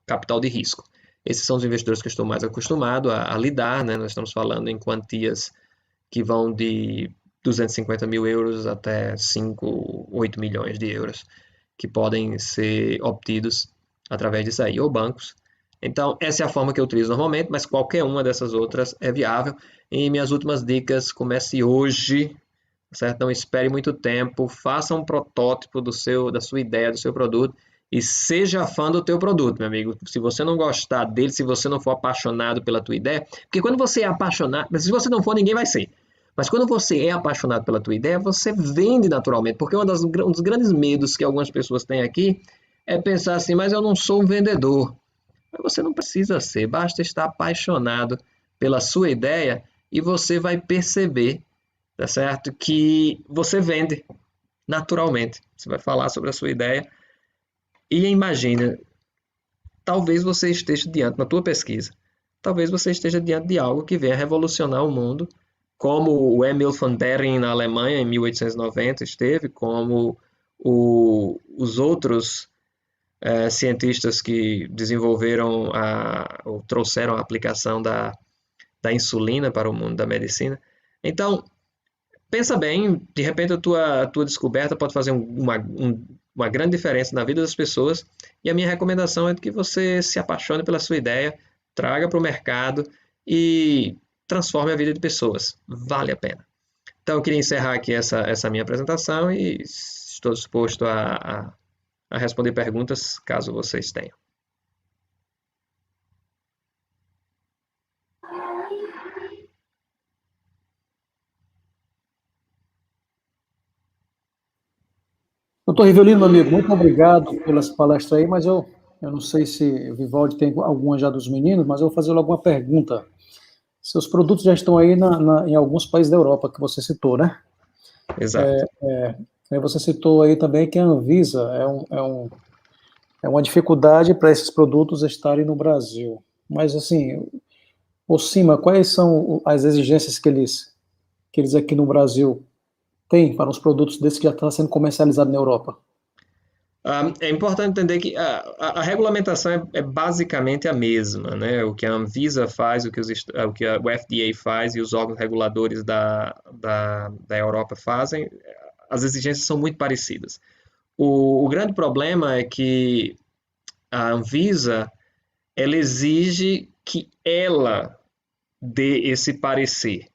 capital de risco. Esses são os investidores que eu estou mais acostumado a lidar, né? Nós estamos falando em quantias que vão de 250 mil euros até 5, 8 milhões de euros, que podem ser obtidos através disso aí, ou bancos. Então, essa é a forma que eu utilizo normalmente, mas qualquer uma dessas outras é viável. E minhas últimas dicas, comece hoje, certo? Não espere muito tempo, faça um protótipo da sua ideia, do seu produto, e seja fã do teu produto, meu amigo. Se você não gostar dele, se você não for apaixonado pela tua ideia, porque quando você é apaixonado, mas se você não for, ninguém vai ser. Mas quando você é apaixonado pela tua ideia, você vende naturalmente, porque um dos grandes medos que algumas pessoas têm aqui é pensar assim, mas eu não sou um vendedor. Mas você não precisa ser, basta estar apaixonado pela sua ideia e você vai perceber, tá certo? Que você vende naturalmente. Você vai falar sobre a sua ideia e imagina, talvez você esteja diante, na tua pesquisa, talvez você esteja diante de algo que venha revolucionar o mundo, como o Emil von Behring na Alemanha em 1890 esteve, como os outros cientistas que desenvolveram ou trouxeram a aplicação da insulina para o mundo da medicina. Então, pensa bem, de repente a tua descoberta pode fazer uma grande diferença na vida das pessoas, e a minha recomendação é que você se apaixone pela sua ideia, traga para o mercado e transforme a vida de pessoas. Vale a pena. Então, eu queria encerrar aqui essa minha apresentação e estou disposto a responder perguntas caso vocês tenham. Doutor Rivelino, meu amigo, muito obrigado pelas palestras aí, mas eu não sei se o Vivaldi tem alguma já dos meninos, mas eu vou fazer logo uma pergunta. Seus produtos já estão aí em alguns países da Europa que você citou, né? Exato. Você citou aí também que a Anvisa é uma dificuldade para esses produtos estarem no Brasil. Mas, assim, Cima, quais são as exigências que eles aqui no Brasil têm para os produtos desses que já estão sendo comercializados na Europa? É importante entender que a regulamentação é basicamente a mesma, né? O que a Anvisa faz, o que o FDA faz e os órgãos reguladores da Europa fazem, as exigências são muito parecidas. O grande problema é que a Anvisa, ela exige que ela dê esse parecer.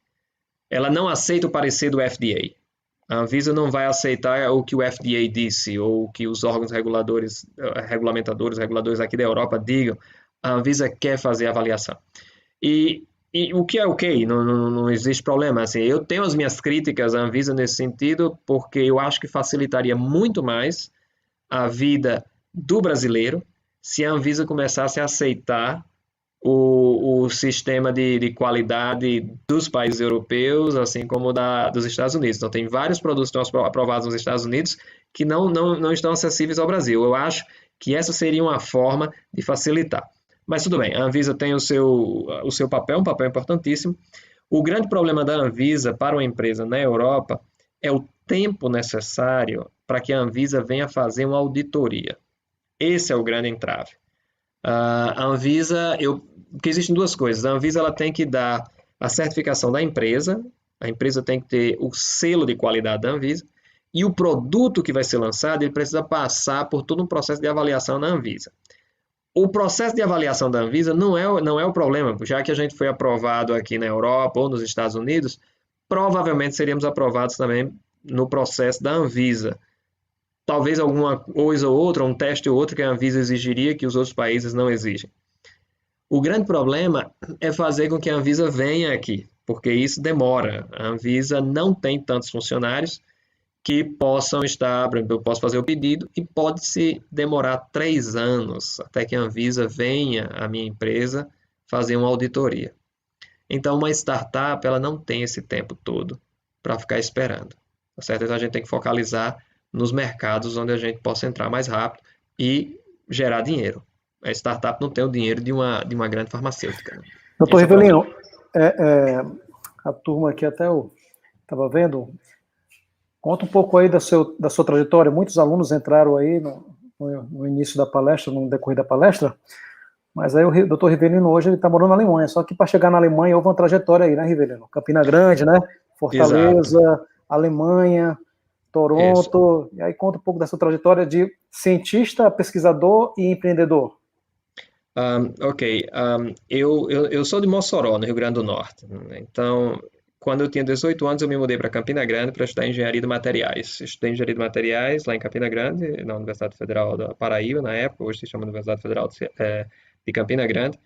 Ela não aceita o parecer do FDA. A Anvisa não vai aceitar o que o FDA disse ou o que os órgãos reguladores aqui da Europa digam. A Anvisa quer fazer a avaliação. E o que é ok, não existe problema. Assim, eu tenho as minhas críticas à Anvisa nesse sentido, porque eu acho que facilitaria muito mais a vida do brasileiro se a Anvisa começasse a aceitar o sistema de qualidade dos países europeus, assim como dos Estados Unidos. Então, tem vários produtos que estão aprovados nos Estados Unidos que não estão acessíveis ao Brasil. Eu acho que essa seria uma forma de facilitar. Mas tudo bem, a Anvisa tem o seu papel, um papel importantíssimo. O grande problema da Anvisa para uma empresa na Europa é o tempo necessário para que a Anvisa venha fazer uma auditoria. Esse é o grande entrave. A Anvisa, porque existem duas coisas. A Anvisa ela tem que dar a certificação da empresa, a empresa tem que ter o selo de qualidade da Anvisa, e o produto que vai ser lançado, ele precisa passar por todo um processo de avaliação na Anvisa. O processo de avaliação da Anvisa não é o problema, já que a gente foi aprovado aqui na Europa ou nos Estados Unidos, provavelmente seríamos aprovados também no processo da Anvisa. Talvez alguma coisa ou outra, um teste ou outro que a Anvisa exigiria que os outros países não exigem. O grande problema é fazer com que a Anvisa venha aqui, porque isso demora. A Anvisa não tem tantos funcionários que possam estar, por exemplo, eu posso fazer o pedido e pode-se demorar 3 anos até que a Anvisa venha à minha empresa fazer uma auditoria. Então, uma startup, ela não tem esse tempo todo para ficar esperando, tá certo? Então, a gente tem que focalizar nos mercados onde a gente possa entrar mais rápido e gerar dinheiro. A startup não tem o dinheiro de uma grande farmacêutica, né? Doutor Esse é o problema. Rivelino, a turma aqui até eu estava vendo, conta um pouco aí da sua trajetória. Muitos alunos entraram aí no início da palestra, no decorrer da palestra, mas aí o doutor Rivelino hoje ele está morando na Alemanha, só que para chegar na Alemanha houve uma trajetória aí, né, Rivelino? Campina Grande, né? Fortaleza, Exato. Alemanha, Isso. Toronto, e aí conta um pouco dessa trajetória de cientista, pesquisador e empreendedor. Ok. Eu sou de Mossoró, no Rio Grande do Norte. Então, quando eu tinha 18 anos, eu me mudei para Campina Grande para estudar engenharia de materiais. Estudei engenharia de materiais lá em Campina Grande, na Universidade Federal da Paraíba, na época, hoje se chama Universidade Federal de Campina Grande.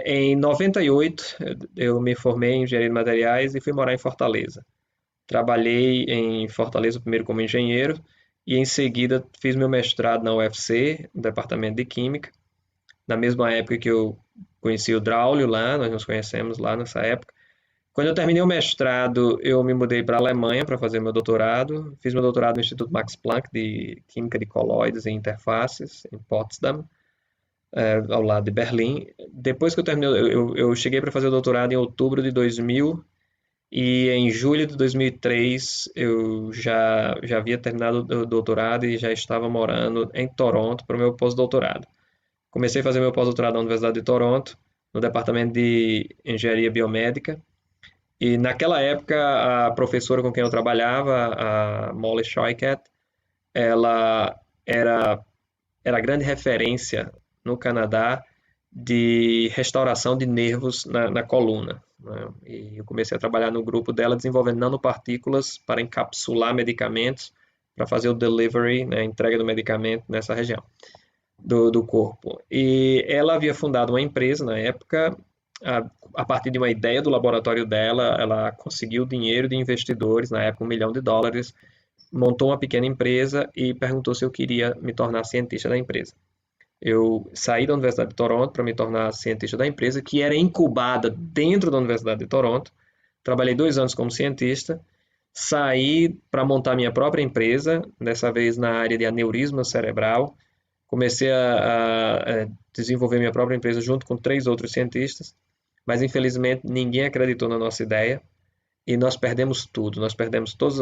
Em 98, eu me formei em engenharia de materiais e fui morar em Fortaleza. Trabalhei em Fortaleza primeiro como engenheiro e em seguida fiz meu mestrado na UFC, no departamento de Química, na mesma época que eu conheci o Draulio lá, nós nos conhecemos lá nessa época. Quando eu terminei o mestrado, eu me mudei para a Alemanha para fazer meu doutorado. Fiz meu doutorado no Instituto Max Planck de Química de Colóides e Interfaces, em Potsdam, ao lado de Berlim. Depois que eu terminei, eu cheguei para fazer o doutorado em outubro de 2000 e em julho de 2003 eu já havia terminado o doutorado e já estava morando em Toronto para o meu pós-doutorado. Comecei a fazer meu pós-doutorado na Universidade de Toronto, no departamento de Engenharia Biomédica. E naquela época, a professora com quem eu trabalhava, a Molly Scheuket, ela era a grande referência no Canadá de restauração de nervos na coluna, né? E eu comecei a trabalhar no grupo dela desenvolvendo nanopartículas para encapsular medicamentos, para fazer o delivery, né, a entrega do medicamento nessa região do corpo. E ela havia fundado uma empresa na época, a partir de uma ideia do laboratório dela, ela conseguiu dinheiro de investidores, na época $1 milhão, montou uma pequena empresa e perguntou se eu queria me tornar cientista da empresa. Eu saí da Universidade de Toronto para me tornar cientista da empresa, que era incubada dentro da Universidade de Toronto. Trabalhei 2 anos como cientista, saí para montar minha própria empresa, dessa vez na área de aneurisma cerebral. Comecei a desenvolver minha própria empresa junto com 3 outros cientistas, mas infelizmente ninguém acreditou na nossa ideia e nós perdemos tudo. Nós perdemos todas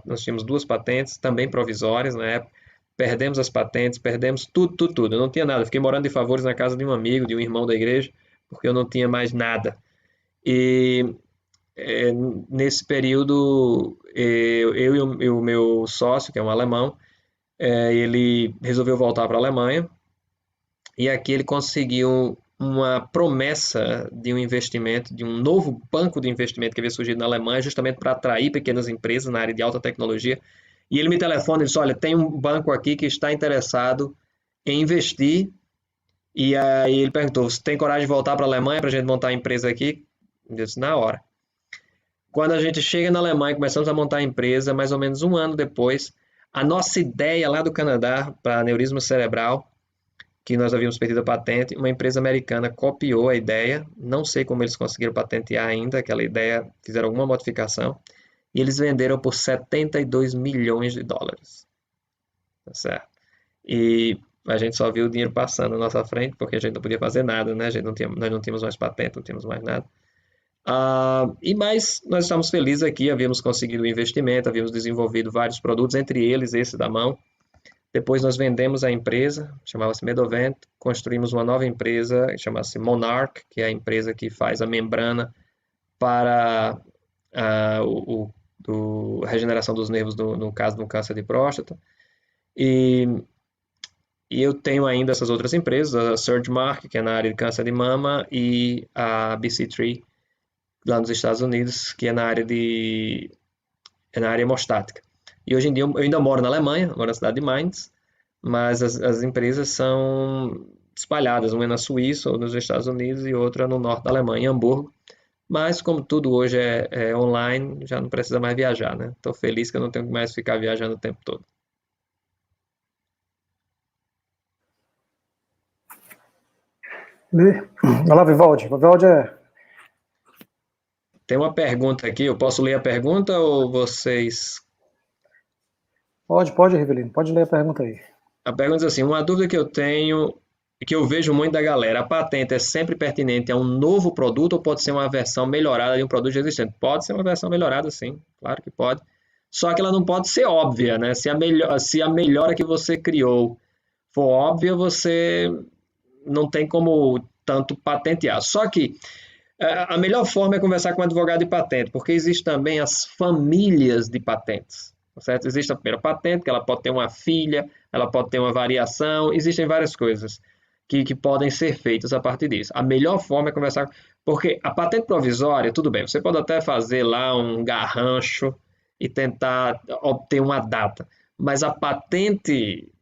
nós tínhamos 2 patentes, também provisórias na época. Perdemos as patentes, perdemos tudo, tudo, tudo. Eu não tinha nada. Fiquei morando de favores na casa de um amigo, de um irmão da igreja, porque eu não tinha mais nada. E nesse período, eu e o meu sócio, que é um alemão, ele resolveu voltar para a Alemanha e aqui ele conseguiu uma promessa de um investimento, de um novo banco de investimento que havia surgido na Alemanha, justamente para atrair pequenas empresas na área de alta tecnologia. E ele me telefona e disse: olha, tem um banco aqui que está interessado em investir. E aí ele perguntou: você tem coragem de voltar para a Alemanha para a gente montar a empresa aqui? Eu disse: na hora. Quando a gente chega na Alemanha e começamos a montar a empresa, mais ou menos um ano depois, a nossa ideia lá do Canadá para aneurisma cerebral, que nós havíamos perdido a patente, uma empresa americana copiou a ideia, não sei como eles conseguiram patentear ainda aquela ideia, fizeram alguma modificação, e eles venderam por $72 milhões. Tá certo? E a gente só viu o dinheiro passando na nossa frente, porque a gente não podia fazer nada, né? Nós não tínhamos mais patente, não tínhamos mais nada. Mas nós estamos felizes aqui, havíamos conseguido o investimento, havíamos desenvolvido vários produtos, entre eles esse da mão. Depois nós vendemos a empresa, chamava-se Medovent, construímos uma nova empresa, chamava-se Monarch, que é a empresa que faz a membrana para a regeneração dos nervos no caso de um câncer de próstata. E eu tenho ainda essas outras empresas, a Surgemark, que é na área de câncer de mama, e a BC3, lá nos Estados Unidos, que é na área hemostática. E hoje em dia eu ainda moro na Alemanha, moro na cidade de Mainz, mas as empresas são espalhadas, uma é na Suíça ou nos Estados Unidos e outra no norte da Alemanha, em Hamburgo. mas como tudo hoje é online, já não precisa mais viajar, né? Estou feliz que eu não tenho que mais ficar viajando o tempo todo. Olá, Vivaldi. Vivaldi Tem uma pergunta aqui, eu posso ler a pergunta ou vocês... Pode, Rivelino, pode ler a pergunta aí. A pergunta diz assim, uma dúvida que eu tenho e que eu vejo muito da galera, a patente é sempre pertinente a um novo produto ou pode ser uma versão melhorada de um produto já existente? Pode ser uma versão melhorada, sim, claro que pode. Só que ela não pode ser óbvia, né? Se a melhora que você criou for óbvia, você não tem como tanto patentear. Só que a melhor forma é conversar com um advogado de patente, porque existe também as famílias de patentes, certo? Existe a primeira patente, que ela pode ter uma filha, ela pode ter uma variação, existem várias coisas que podem ser feitas a partir disso. A melhor forma é conversar, porque a patente provisória, tudo bem, você pode até fazer lá um garrancho e tentar obter uma data, mas a patente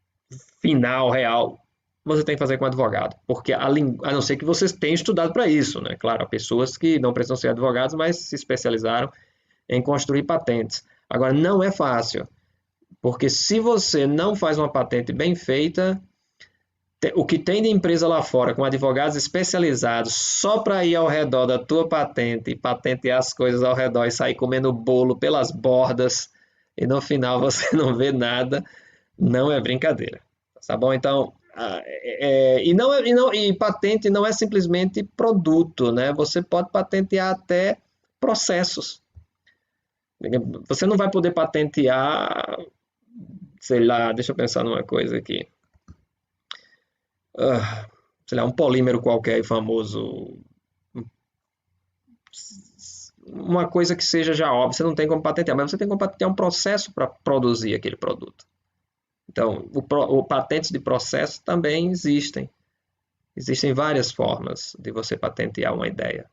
final, real, você tem que fazer com advogado, porque a não ser que vocês tenham estudado para isso, né? Claro, há pessoas que não precisam ser advogados, mas se especializaram em construir patentes. Agora, não é fácil, porque se você não faz uma patente bem feita, o que tem de empresa lá fora com advogados especializados só para ir ao redor da tua patente e patentear as coisas ao redor e sair comendo bolo pelas bordas e no final você não vê nada, não é brincadeira. Tá bom? Então, e patente não é simplesmente produto, né? Você pode patentear até processos. Você não vai poder patentear, sei lá, deixa eu pensar numa coisa aqui. Sei lá, um polímero qualquer famoso. Uma coisa que seja já óbvia, você não tem como patentear, mas você tem como patentear um processo para produzir aquele produto. Então, patentes de processo também existem. Existem várias formas de você patentear uma ideia.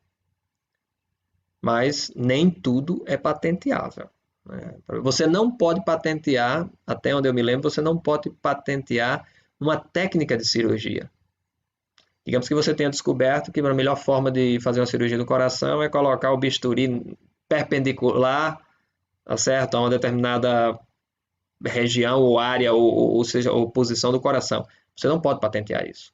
Mas nem tudo é patenteável, né? Você não pode patentear, até onde eu me lembro, você não pode patentear uma técnica de cirurgia. Digamos que você tenha descoberto que a melhor forma de fazer uma cirurgia do coração é colocar o bisturi perpendicular, tá certo? A uma determinada região ou área, ou seja, ou posição do coração. Você não pode patentear isso.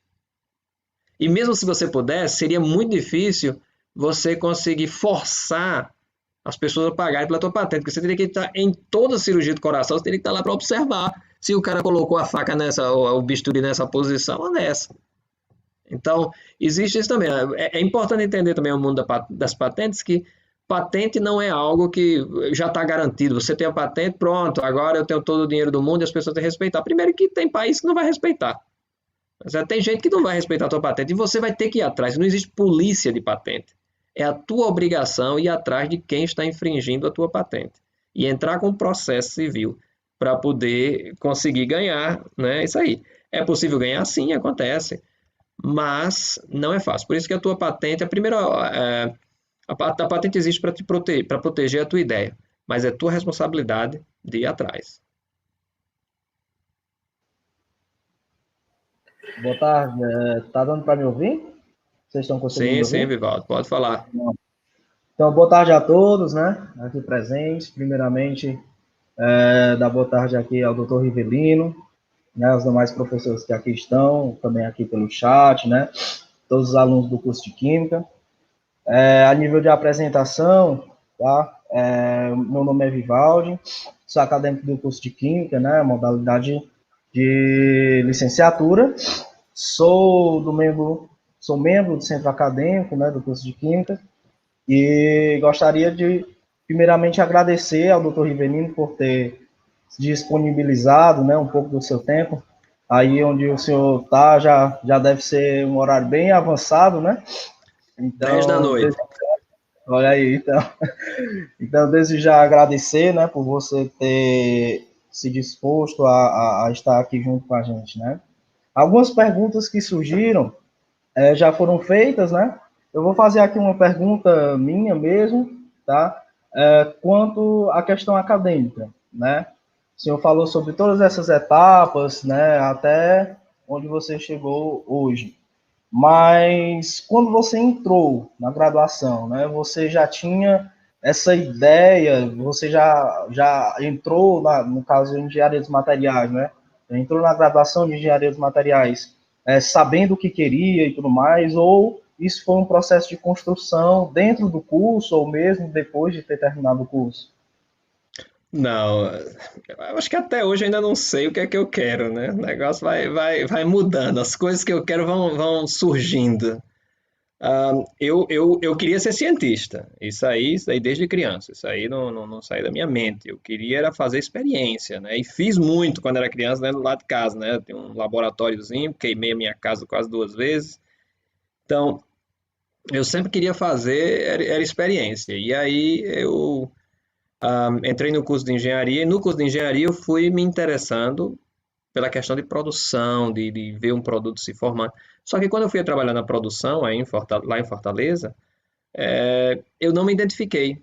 E mesmo se você pudesse, seria muito difícil você conseguir forçar as pessoas a pagarem pela tua patente, porque você teria que estar em toda a cirurgia do coração, você teria que estar lá para observar se o cara colocou a faca nessa, ou o bisturi nessa posição ou nessa. Então, existe isso também. É importante entender também o mundo das patentes, que patente não é algo que já está garantido. Você tem a patente, pronto, agora eu tenho todo o dinheiro do mundo e as pessoas têm que respeitar. Primeiro que tem país que não vai respeitar. Tem gente que não vai respeitar a tua patente e você vai ter que ir atrás. Não existe polícia de patente. É a tua obrigação ir atrás de quem está infringindo a tua patente. E entrar com um processo civil para poder conseguir ganhar, né? Isso aí. É possível ganhar? Sim, acontece. Mas não é fácil. Por isso que a tua patente, a patente existe para te proteger, para proteger a tua ideia, mas é tua responsabilidade de ir atrás. Boa tarde. Tá dando para me ouvir? Vocês estão conseguindo ouvir? Sim, Vivaldo, pode falar. Então, boa tarde a todos, né? Aqui presentes. Primeiramente, dar boa tarde aqui ao Dr. Rivelino, né? Aos demais professores que aqui estão, também aqui pelo chat, né? Todos os alunos do curso de Química. A nível de apresentação, tá? Meu nome é Vivaldi, sou acadêmico do curso de Química, né? Modalidade de licenciatura. Sou membro do centro acadêmico, né? Do curso de Química. E gostaria de, primeiramente, agradecer ao Dr. Rivelino por ter disponibilizado, né, um pouco do seu tempo. Aí onde o senhor está, já deve ser um horário bem avançado, né? Então, 10 da noite. Olha aí, então desde já agradecer, né, por você ter se disposto a estar aqui junto com a gente, né? Algumas perguntas que surgiram já foram feitas, né? Eu vou fazer aqui uma pergunta minha mesmo, tá? Quanto à questão acadêmica, né? O senhor falou sobre todas essas etapas, né? Até onde você chegou hoje. Mas quando você entrou na graduação, né, você já tinha essa ideia, você já entrou, no caso, em engenharia dos materiais, né? Entrou na graduação de engenharia dos materiais sabendo o que queria e tudo mais, ou isso foi um processo de construção dentro do curso, ou mesmo depois de ter terminado o curso? Não, eu acho que até hoje eu ainda não sei o que é que eu quero, né? O negócio vai mudando, as coisas que eu quero vão surgindo. Eu queria ser cientista, isso aí desde criança, isso aí não saiu da minha mente. Eu queria era fazer experiência, né? E fiz muito quando era criança, né, do lado de casa, né? Tem um laboratóriozinho, queimei a minha casa quase 2 vezes. Então, eu sempre queria fazer era experiência. E aí eu entrei no curso de engenharia, e no curso de engenharia eu fui me interessando pela questão de produção, de ver um produto se formando. Só que quando eu fui trabalhar na produção, aí lá em Fortaleza, eu não me identifiquei,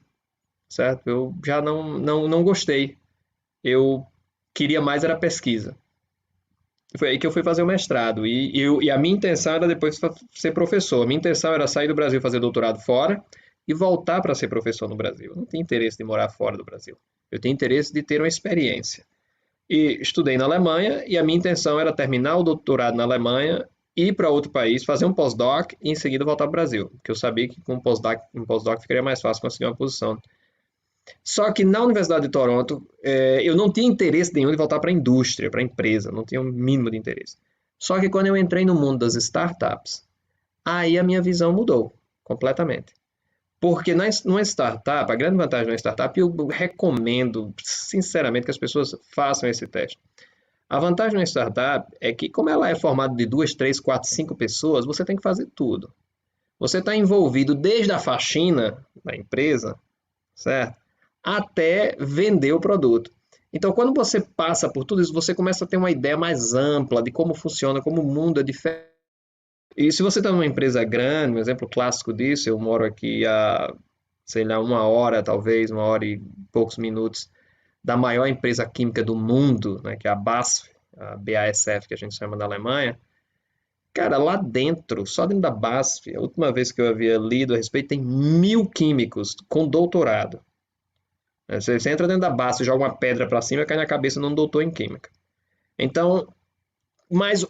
certo? Eu já não gostei. Eu queria mais era pesquisa. Foi aí que eu fui fazer o mestrado. E a minha intenção era depois ser professor. A minha intenção era sair do Brasil, fazer doutorado fora e voltar para ser professor no Brasil. Eu não tinha interesse de morar fora do Brasil. Eu tinha interesse de ter uma experiência. E estudei na Alemanha e a minha intenção era terminar o doutorado na Alemanha, ir para outro país, fazer um pós-doc e em seguida voltar para o Brasil, porque eu sabia que com um pós-doc ficaria mais fácil conseguir uma posição. Só que na Universidade de Toronto, eu não tinha interesse nenhum de voltar para a indústria, para a empresa, não tinha o mínimo de interesse. Só que quando eu entrei no mundo das startups, aí a minha visão mudou completamente. Porque numa startup, a grande vantagem de uma startup, eu recomendo sinceramente que as pessoas façam esse teste. A vantagem de uma startup é que, como ela é formada de 2, 3, 4, 5 pessoas, você tem que fazer tudo. Você está envolvido desde a faxina da empresa, certo? Até vender o produto. Então, quando você passa por tudo isso, você começa a ter uma ideia mais ampla de como funciona, como o mundo é diferente. E se você está numa empresa grande, um exemplo clássico disso, eu moro aqui há, sei lá, 1 hora, talvez, 1 hora e poucos minutos, da maior empresa química do mundo, né, que é a BASF, a BASF, que a gente chama da Alemanha. Cara, lá dentro, só dentro da BASF, a última vez que eu havia lido a respeito, tem 1.000 químicos com doutorado. Você entra dentro da BASF, joga uma pedra para cima e cai na cabeça de um doutor em química. Então, mas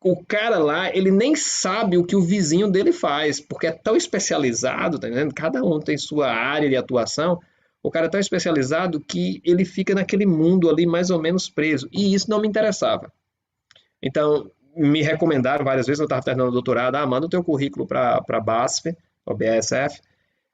o cara lá, ele nem sabe o que o vizinho dele faz, porque é tão especializado, tá entendendo? Cada um tem sua área de atuação. O cara é tão especializado que ele fica naquele mundo ali mais ou menos preso. E isso não me interessava. Então, me recomendaram várias vezes, eu estava terminando o doutorado, manda o teu currículo para a BASF, ou BASF,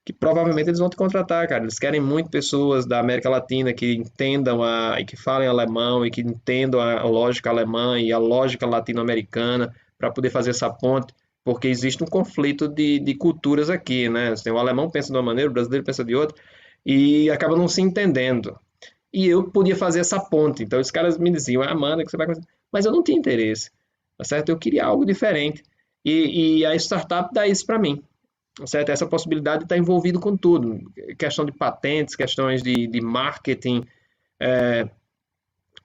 que provavelmente eles vão te contratar, cara. Eles querem muito pessoas da América Latina que entendam e que falem alemão e que entendam a lógica alemã e a lógica latino-americana para poder fazer essa ponte, porque existe um conflito de culturas aqui, né? Assim, o alemão pensa de uma maneira, o brasileiro pensa de outra, e acaba não se entendendo. E eu podia fazer essa ponte. Então os caras me diziam, manda que você vai... Mas eu não tinha interesse, tá certo? Eu queria algo diferente. E a startup dá isso para mim. Certo? Essa possibilidade de estar envolvido com tudo, questão de patentes, questões de marketing,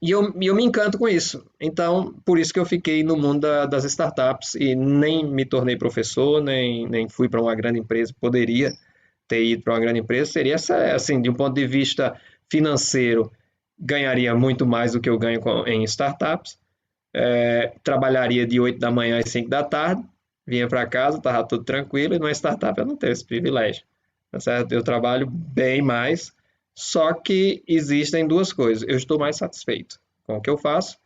e eu me encanto com isso. Então, por isso que eu fiquei no mundo das startups e nem me tornei professor, nem fui para uma grande empresa. Poderia ter ido para uma grande empresa, seria assim, de um ponto de vista financeiro, ganharia muito mais do que eu ganho em startups, trabalharia de 8 da manhã às 5 da tarde, vinha para casa, estava tudo tranquilo, e numa startup eu não tenho esse privilégio, tá certo? Eu trabalho bem mais, só que existem duas coisas. Eu estou mais satisfeito com o que eu faço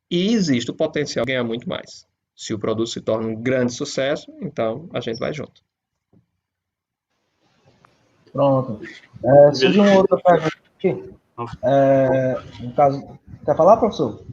e existe o potencial de ganhar muito mais. Se o produto se torna um grande sucesso, então a gente vai junto. Pronto. Surgiu uma outra pergunta aqui. No caso, quer falar, professor?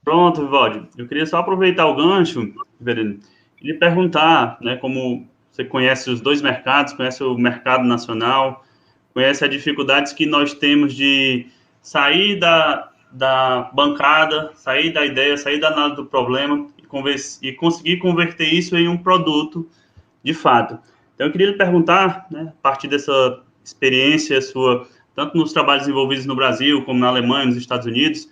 Pronto, Vivaldi. Eu queria só aproveitar o gancho, Verino, e lhe perguntar, né, como você conhece os dois mercados, conhece o mercado nacional, conhece as dificuldades que nós temos de sair da bancada, sair da ideia, sair da análise do problema e conseguir converter isso em um produto de fato. Então, eu queria lhe perguntar, né, a partir dessa experiência sua, tanto nos trabalhos envolvidos no Brasil, como na Alemanha, nos Estados Unidos,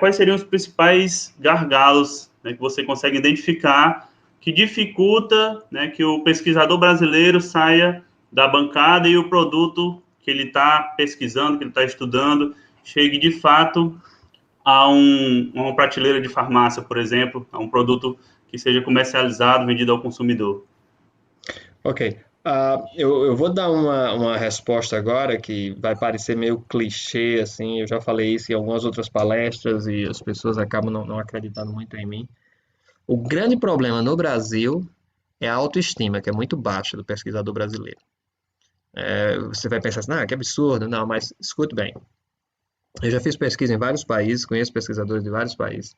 quais seriam os principais gargalos, né, que você consegue identificar que dificulta, né, que o pesquisador brasileiro saia da bancada e o produto que ele está pesquisando, que ele está estudando, chegue de fato a uma prateleira de farmácia, por exemplo, a um produto que seja comercializado, vendido ao consumidor? Ok. Eu vou dar uma resposta agora que vai parecer meio clichê, assim. Eu já falei isso em algumas outras palestras e as pessoas acabam não acreditando muito em mim. O grande problema no Brasil é a autoestima, que é muito baixa do pesquisador brasileiro. Você vai pensar assim, que absurdo. Não, mas escute bem. Eu já fiz pesquisa em vários países, conheço pesquisadores de vários países.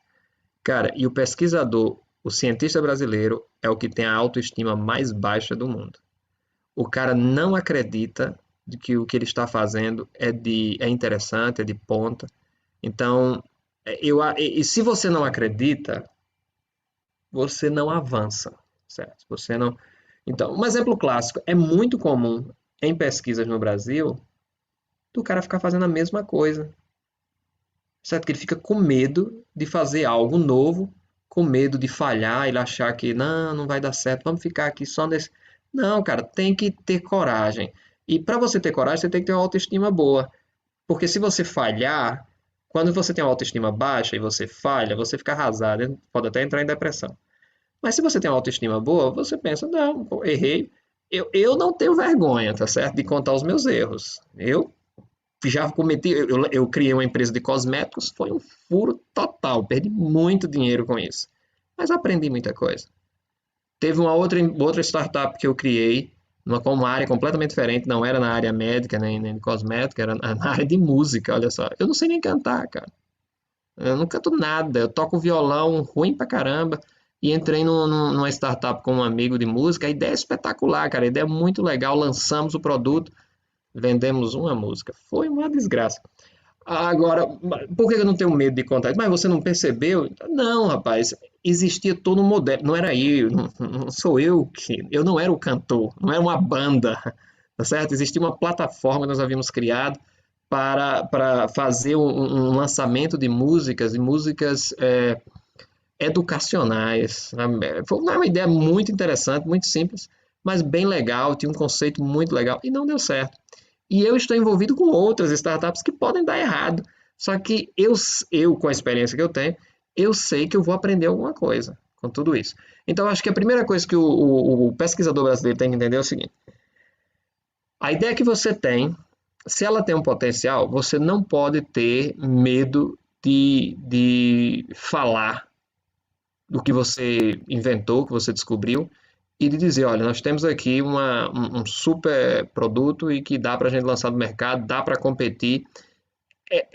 Cara, e o pesquisador, o cientista brasileiro, é o que tem a autoestima mais baixa do mundo. O cara não acredita de que o que ele está fazendo é interessante, é de ponta. Então, e se você não acredita, você não avança, certo? Você não. Então, um exemplo clássico, é muito comum em pesquisas no Brasil do cara ficar fazendo a mesma coisa, certo? Que ele fica com medo de fazer algo novo, com medo de falhar, ele achar que não vai dar certo, vamos ficar aqui só nesse. Não, cara, tem que ter coragem. E para você ter coragem, você tem que ter uma autoestima boa. Porque se você falhar, quando você tem uma autoestima baixa e você falha, você fica arrasado, pode até entrar em depressão. Mas se você tem uma autoestima boa, você pensa, não, pô, errei. Eu não tenho vergonha, tá certo? De contar os meus erros. Eu já cometi, eu criei uma empresa de cosméticos, foi um furo total, perdi muito dinheiro com isso. Mas aprendi muita coisa. Teve uma outra startup que eu criei, uma área completamente diferente, não era na área médica, nem de cosmética, era na área de música, olha só. Eu não sei nem cantar, cara. Eu não canto nada, eu toco violão ruim pra caramba. E entrei numa startup com um amigo de música, a ideia é espetacular, cara, a ideia é muito legal, lançamos o produto, vendemos uma música. Foi uma desgraça. Agora, por que eu não tenho medo de contar? Mas você não percebeu? Não, rapaz, existia todo um modelo. Não era eu, não sou eu que. Eu não era o cantor, não era uma banda, tá certo? Existia uma plataforma que nós havíamos criado para fazer um lançamento de músicas, educacionais. Foi uma ideia muito interessante, muito simples, mas bem legal, tinha um conceito muito legal e não deu certo. E eu estou envolvido com outras startups que podem dar errado. Só que eu com a experiência que eu tenho, eu sei que eu vou aprender alguma coisa com tudo isso. Então, acho que a primeira coisa que o pesquisador brasileiro tem que entender é o seguinte: a ideia que você tem, se ela tem um potencial, você não pode ter medo de falar do que você inventou, que você descobriu, e de dizer, olha, nós temos aqui um super produto e que dá para a gente lançar no mercado, dá para competir.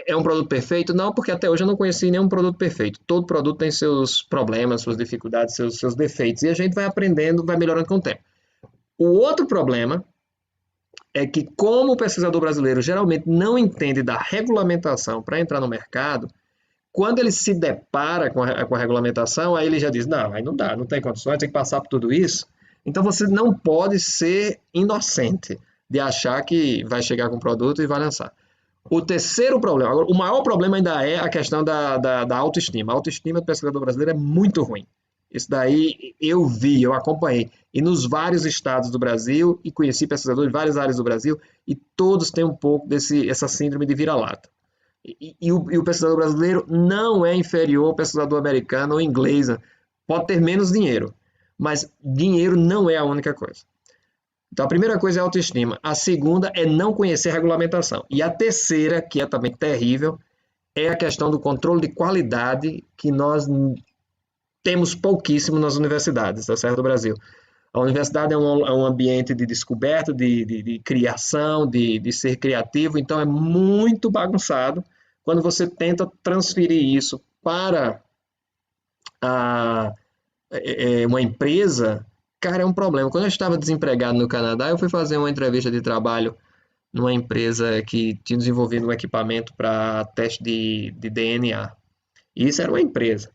É um produto perfeito? Não, porque até hoje eu não conheci nenhum produto perfeito. Todo produto tem seus problemas, suas dificuldades, seus defeitos, e a gente vai aprendendo, vai melhorando com o tempo. O outro problema é que, como o pesquisador brasileiro geralmente não entende da regulamentação para entrar no mercado, quando ele se depara com a regulamentação, aí ele já diz, não, aí não dá, não tem condições, tem que passar por tudo isso. Então você não pode ser inocente de achar que vai chegar com o produto e vai lançar. O terceiro problema, agora, o maior problema ainda é a questão da autoestima. A autoestima do pesquisador brasileiro é muito ruim. Isso daí eu vi, eu acompanhei. E nos vários estados do Brasil, e conheci pesquisadores de várias áreas do Brasil, e todos têm um pouco essa síndrome de vira-lata. E o pesquisador brasileiro não é inferior ao pesquisador americano ou inglês. Pode ter menos dinheiro, mas dinheiro não é a única coisa. Então, a primeira coisa é a autoestima. A segunda é não conhecer a regulamentação. E a terceira, que é também terrível, é a questão do controle de qualidade que nós temos pouquíssimo nas universidades, tá certo, do Brasil. A universidade é um ambiente de descoberta, de criação, de ser criativo, então é muito bagunçado. Quando você tenta transferir isso para uma empresa, cara, é um problema. Quando eu estava desempregado no Canadá, eu fui fazer uma entrevista de trabalho numa empresa que tinha desenvolvido um equipamento para teste de DNA. E isso era uma empresa.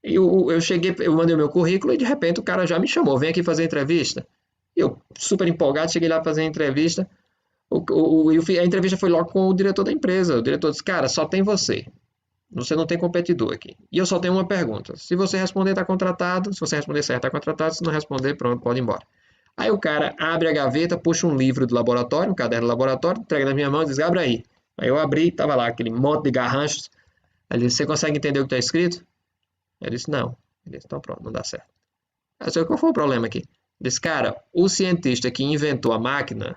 E eu cheguei, eu mandei o meu currículo e de repente o cara já me chamou, vem aqui fazer entrevista. Eu, super empolgado, cheguei lá fazer a entrevista. A entrevista foi logo com o diretor da empresa. O diretor disse, cara, só tem você. Você não tem competidor aqui. E eu só tenho uma pergunta. Se você responder, está contratado. Se você responder certo, está contratado. Se não responder, pronto, pode ir embora. Aí o cara abre a gaveta, puxa um livro do laboratório, um caderno do laboratório, entrega na minha mão e diz, abre aí. Aí eu abri, estava lá aquele monte de garranchos. Ele disse, você consegue entender o que está escrito? Eu disse, não. Ele disse, então pronto, não dá certo. Aí eu disse, qual foi o problema aqui? Ele disse, cara, o cientista que inventou a máquina,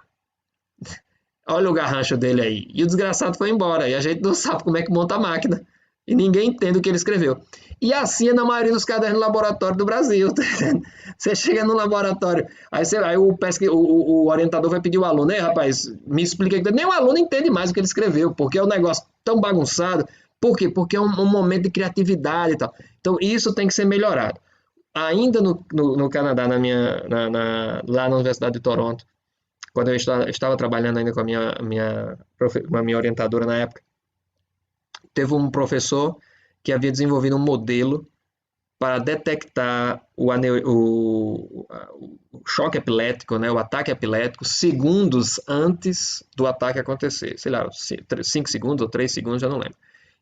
olha o garrancho dele aí. E o desgraçado foi embora. E a gente não sabe como é que monta a máquina. E ninguém entende o que ele escreveu. E assim é na maioria dos cadernos de laboratório do Brasil. Tá entendendo? Você chega no laboratório, aí o orientador vai pedir o aluno, rapaz, me explica. Nem o aluno entende mais o que ele escreveu, porque é um negócio tão bagunçado. Por quê? Porque é um momento de criatividade e tal. Então, isso tem que ser melhorado. Ainda no Canadá, lá na Universidade de Toronto, quando eu estava trabalhando ainda com a minha orientadora na época, teve um professor que havia desenvolvido um modelo para detectar o choque epilético, né, o ataque epilético, segundos antes do ataque acontecer. Sei lá, 5 segundos ou 3 segundos, já não lembro.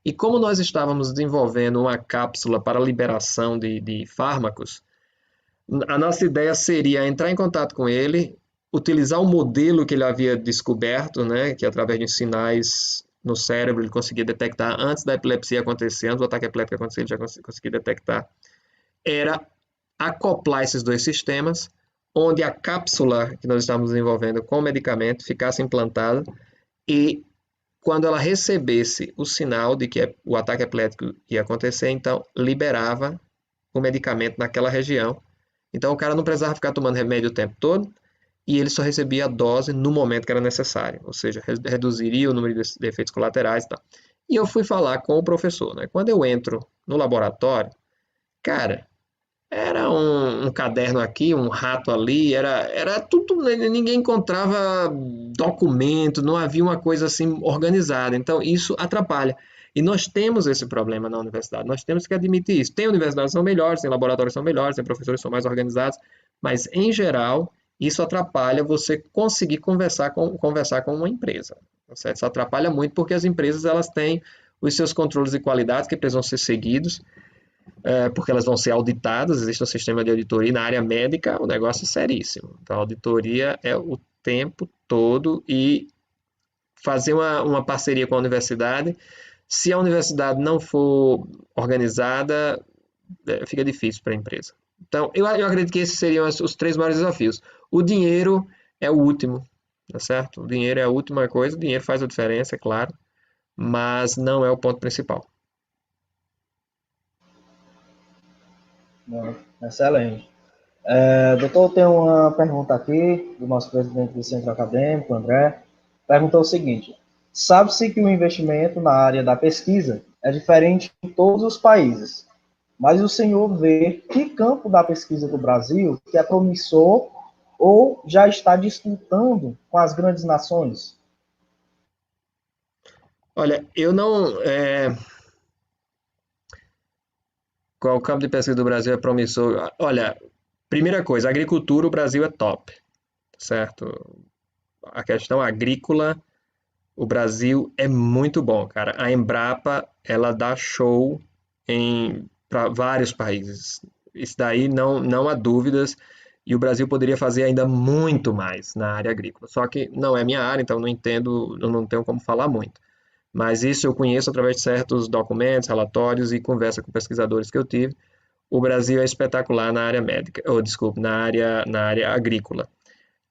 E como nós estávamos desenvolvendo uma cápsula para liberação de fármacos, a nossa ideia seria entrar em contato com ele, utilizar o modelo que ele havia descoberto, né, que através de sinais no cérebro ele conseguia detectar antes da epilepsia acontecer, antes do ataque epiléptico acontecer, ele já conseguia detectar, era acoplar esses dois sistemas, onde a cápsula que nós estávamos desenvolvendo com o medicamento ficasse implantada e quando ela recebesse o sinal de que o ataque epilético ia acontecer, então liberava o medicamento naquela região. Então o cara não precisava ficar tomando remédio o tempo todo e ele só recebia a dose no momento que era necessário, ou seja, reduziria o número de efeitos colaterais e tal. E eu fui falar com o professor, né? Quando eu entro no laboratório, cara, era um caderno aqui, um rato ali, era tudo, ninguém encontrava documento, não havia uma coisa assim organizada. Então, isso atrapalha. E nós temos esse problema na universidade, nós temos que admitir isso. Tem universidades que são melhores, tem laboratórios que são melhores, tem professores que são mais organizados, mas, em geral, isso atrapalha você conseguir conversar com uma empresa. Certo? Isso atrapalha muito porque as empresas elas têm os seus controles de qualidade que precisam ser seguidos, porque elas vão ser auditadas, existe um sistema de auditoria, e na área médica o negócio é seríssimo. Então, a auditoria é o tempo todo e fazer uma parceria com a universidade. Se a universidade não for organizada, fica difícil para a empresa. Então, eu acredito que esses seriam os 3 maiores desafios. O dinheiro é o último, tá certo? O dinheiro é a última coisa, o dinheiro faz a diferença, é claro, mas não é o ponto principal. Excelente. Doutor, tem uma pergunta aqui do nosso presidente do Centro Acadêmico, André. Perguntou o seguinte: sabe-se que o investimento na área da pesquisa é diferente em todos os países, mas o senhor vê que campo da pesquisa do Brasil que é promissor ou já está disputando com as grandes nações? Olha, eu não... Qual o campo de pesquisa do Brasil é promissor? Olha, primeira coisa, agricultura, o Brasil é top, certo? A questão agrícola, o Brasil é muito bom, cara. A Embrapa, ela dá show para vários países. Isso daí não há dúvidas. E o Brasil poderia fazer ainda muito mais na área agrícola. Só que não é minha área, então não entendo, eu não tenho como falar muito. Mas isso eu conheço através de certos documentos, relatórios e conversa com pesquisadores que eu tive. O Brasil é espetacular na área médica, ou desculpe, na área agrícola.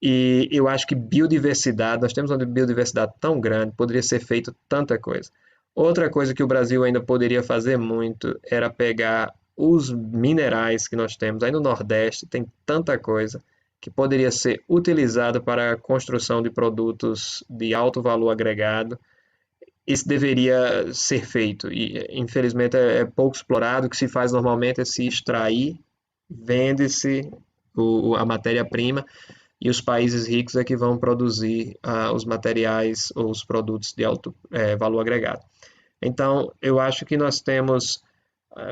E eu acho que biodiversidade, nós temos uma biodiversidade tão grande, poderia ser feito tanta coisa. Outra coisa que o Brasil ainda poderia fazer muito era pegar os minerais que nós temos aí no Nordeste, tem tanta coisa que poderia ser utilizado para a construção de produtos de alto valor agregado. Isso deveria ser feito e infelizmente é pouco explorado. O que se faz normalmente é se extrair, vende-se a matéria-prima e os países ricos é que vão produzir os materiais ou os produtos de alto valor agregado. Então, eu acho que nós temos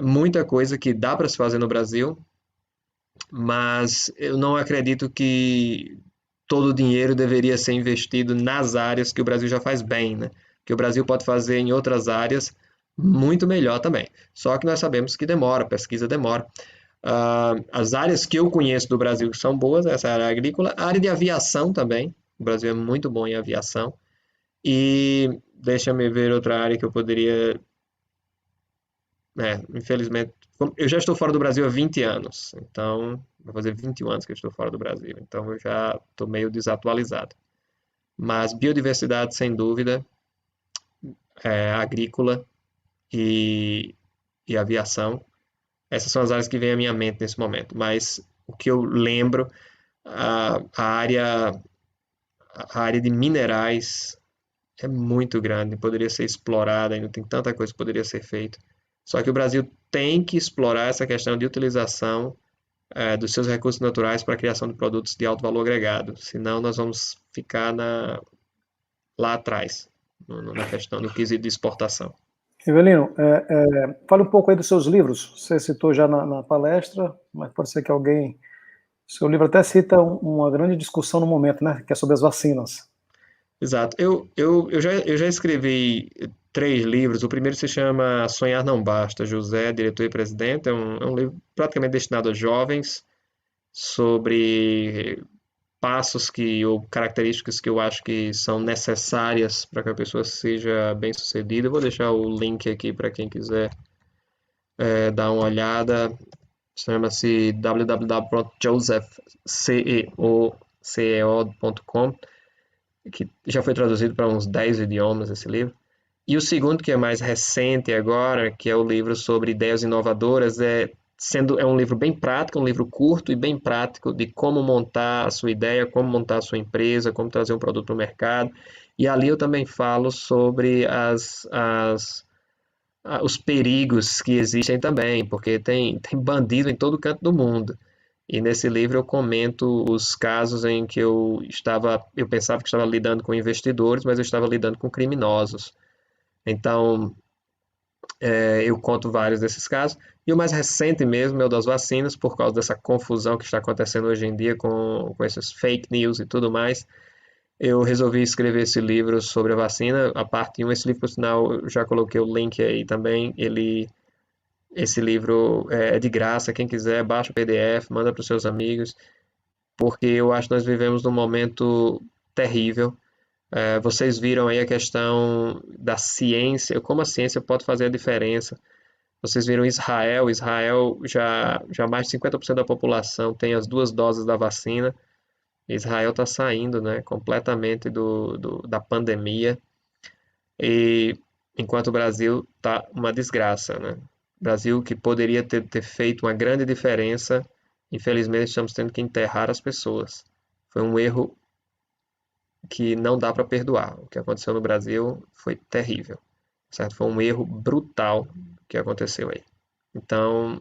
muita coisa que dá para se fazer no Brasil, mas eu não acredito que todo o dinheiro deveria ser investido nas áreas que o Brasil já faz bem, né? Que o Brasil pode fazer em outras áreas muito melhor também. Só que nós sabemos que demora, pesquisa demora. As áreas que eu conheço do Brasil que são boas, essa área agrícola, a área de aviação também. O Brasil é muito bom em aviação. E deixa-me ver outra área que eu poderia. Infelizmente, eu já estou fora do Brasil há 20 anos, então vai fazer 21 anos que eu estou fora do Brasil, então eu já estou meio desatualizado. Mas biodiversidade, sem dúvida, agrícola e aviação, essas são as áreas que vêm à minha mente nesse momento. Mas o que eu lembro, a área de minerais é muito grande, poderia ser explorada, ainda tem tanta coisa que poderia ser feita. Só que o Brasil tem que explorar essa questão de utilização dos seus recursos naturais para a criação de produtos de alto valor agregado, senão nós vamos ficar lá atrás, na questão do quesito de exportação. Rivelino, fale um pouco aí dos seus livros. Você citou já na palestra, mas pode ser que alguém... Seu livro até cita uma grande discussão no momento, né? Que é sobre as vacinas. Exato. Eu já escrevi 3 livros. O primeiro se chama Sonhar Não Basta, José, Diretor e Presidente. É um livro praticamente destinado a jovens sobre passos ou características que eu acho que são necessárias para que a pessoa seja bem-sucedida. Eu vou deixar o link aqui para quem quiser dar uma olhada. Chama-se www.josephceo.com, que já foi traduzido para uns 10 idiomas esse livro. E o segundo, que é mais recente agora, que é o livro sobre ideias inovadoras, é um livro bem prático, um livro curto e bem prático de como montar a sua ideia, como montar a sua empresa, como trazer um produto para o mercado. E ali eu também falo sobre os perigos que existem também, porque tem bandido em todo canto do mundo. E nesse livro eu comento os casos em que eu pensava que estava lidando com investidores, mas eu estava lidando com criminosos. Então, eu conto vários desses casos. E o mais recente mesmo é o das vacinas, por causa dessa confusão que está acontecendo hoje em dia com esses fake news e tudo mais. Eu resolvi escrever esse livro sobre a vacina, a parte 1. Esse livro, por sinal, eu já coloquei o link aí também. Esse livro é de graça, quem quiser, baixa o PDF, manda para os seus amigos, porque eu acho que nós vivemos num momento terrível. Vocês viram aí a questão da ciência, como a ciência pode fazer a diferença. Vocês viram Israel já mais de 50% da população tem as 2 doses da vacina. Israel está saindo, né, completamente da pandemia, e enquanto o Brasil está uma desgraça, né? Brasil que poderia ter feito uma grande diferença, infelizmente estamos tendo que enterrar as pessoas. Foi um erro que não dá para perdoar. O que aconteceu no Brasil foi terrível, certo? Foi um erro brutal que aconteceu aí. Então,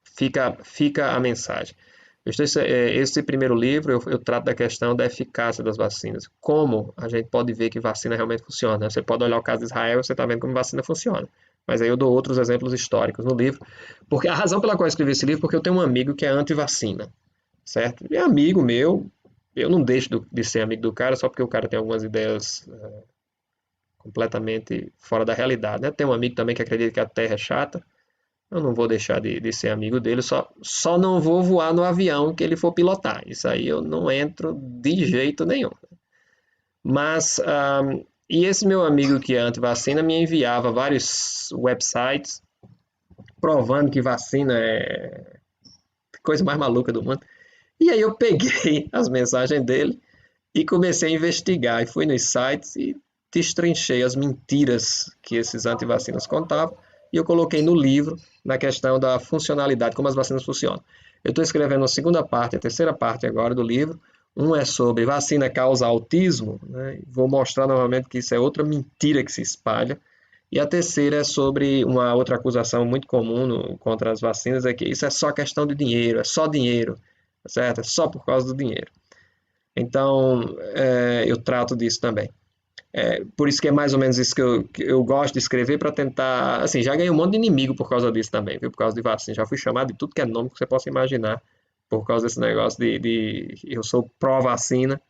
fica a mensagem. Esse primeiro livro eu trato da questão da eficácia das vacinas. Como a gente pode ver que vacina realmente funciona, né? Você pode olhar o caso de Israel e você está vendo como vacina funciona. Mas aí eu dou outros exemplos históricos no livro. Porque a razão pela qual eu escrevi esse livro é porque eu tenho um amigo que é anti-vacina, certo? E é amigo meu, eu não deixo de ser amigo do cara só porque o cara tem algumas ideias completamente fora da realidade, né? Tem um amigo também que acredita que a Terra é chata. Eu não vou deixar de ser amigo dele, só não vou voar no avião que ele for pilotar. Isso aí eu não entro de jeito nenhum. Mas, e esse meu amigo que é anti-vacina me enviava vários websites provando que vacina é a coisa mais maluca do mundo. E aí eu peguei as mensagens dele e comecei a investigar. E fui nos sites e destrinchei as mentiras que esses anti-vacinas contavam. E eu coloquei no livro, na questão da funcionalidade, como as vacinas funcionam. Eu estou escrevendo a segunda parte, a terceira parte agora do livro. Um é sobre vacina causa autismo, né? Vou mostrar novamente que isso é outra mentira que se espalha. E a terceira é sobre uma outra acusação muito comum contra as vacinas, é que isso é só questão de dinheiro, é só dinheiro, certo? É só por causa do dinheiro. Então, eu trato disso também. Por isso que é mais ou menos isso que eu gosto de escrever, para tentar, assim, já ganhei um monte de inimigo por causa disso também, viu? Por causa de vacina, já fui chamado de tudo que é nome que você possa imaginar, por causa desse negócio eu sou pró-vacina,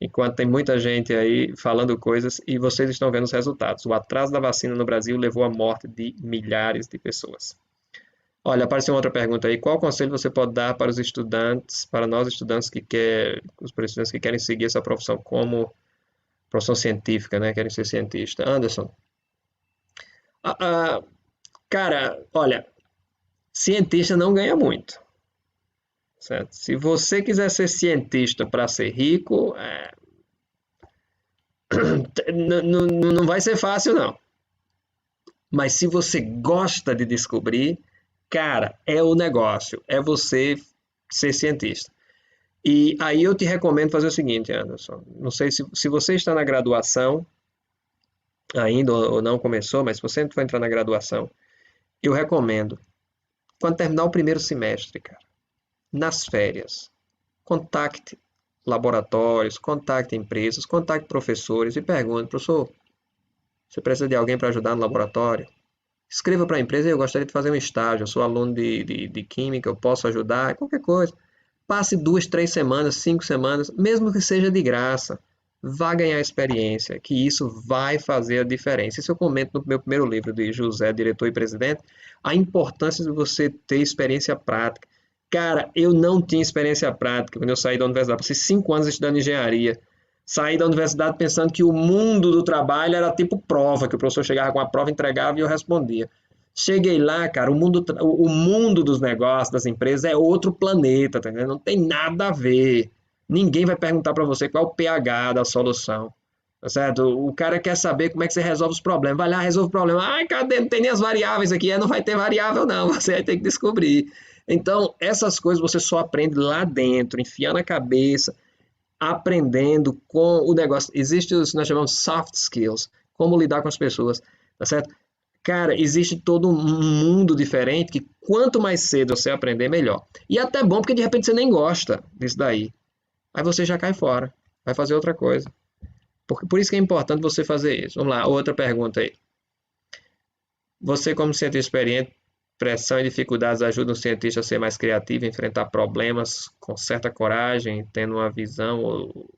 enquanto tem muita gente aí falando coisas e vocês estão vendo os resultados. O atraso da vacina no Brasil levou à morte de milhares de pessoas. Olha, apareceu uma outra pergunta aí. Qual conselho você pode dar para os estudantes, para nós estudantes os estudantes que querem seguir essa profissão como profissão científica, né? Querem ser cientista. Anderson, ah, cara, olha, cientista não ganha muito, certo? Se você quiser ser cientista para ser rico, não vai ser fácil, não. Mas se você gosta de descobrir, cara, é o negócio, é você ser cientista. E aí eu te recomendo fazer o seguinte, Anderson. Não sei se você está na graduação ainda ou não começou, mas se você for entrar na graduação, eu recomendo, quando terminar o primeiro semestre, cara, nas férias, contacte laboratórios, contacte empresas, contacte professores e pergunte, professor, você precisa de alguém para ajudar no laboratório? Escreva para a empresa, eu gostaria de fazer um estágio, eu sou aluno de química, eu posso ajudar, qualquer coisa. Passe 2, 3 semanas, 5 semanas, mesmo que seja de graça, vá ganhar experiência, que isso vai fazer a diferença. Isso eu comento no meu primeiro livro de José, Diretor e Presidente, a importância de você ter experiência prática. Cara, eu não tinha experiência prática quando eu saí da universidade, passei 5 anos estudando engenharia, saí da universidade pensando que o mundo do trabalho era tipo prova, que o professor chegava com a prova, entregava e eu respondia. Cheguei lá, cara, o mundo dos negócios, das empresas é outro planeta, tá entendendo? Não tem nada a ver. Ninguém vai perguntar para você qual é o pH da solução, tá certo? O cara quer saber como é que você resolve os problemas. Vai lá, resolve o problema. Ai, cadê? Não tem nem as variáveis aqui. Não vai ter variável, não. Você vai ter que descobrir. Então, essas coisas você só aprende lá dentro, enfiando a cabeça, aprendendo com o negócio. Existe o que nós chamamos soft skills, como lidar com as pessoas, tá certo? Cara, existe todo um mundo diferente que quanto mais cedo você aprender, melhor. E é até bom porque de repente você nem gosta disso daí. Aí você já cai fora, vai fazer outra coisa. Por isso que é importante você fazer isso. Vamos lá, outra pergunta aí. Você, como cientista experiente, pressão e dificuldades ajudam o cientista a ser mais criativo, enfrentar problemas com certa coragem, tendo uma visão ou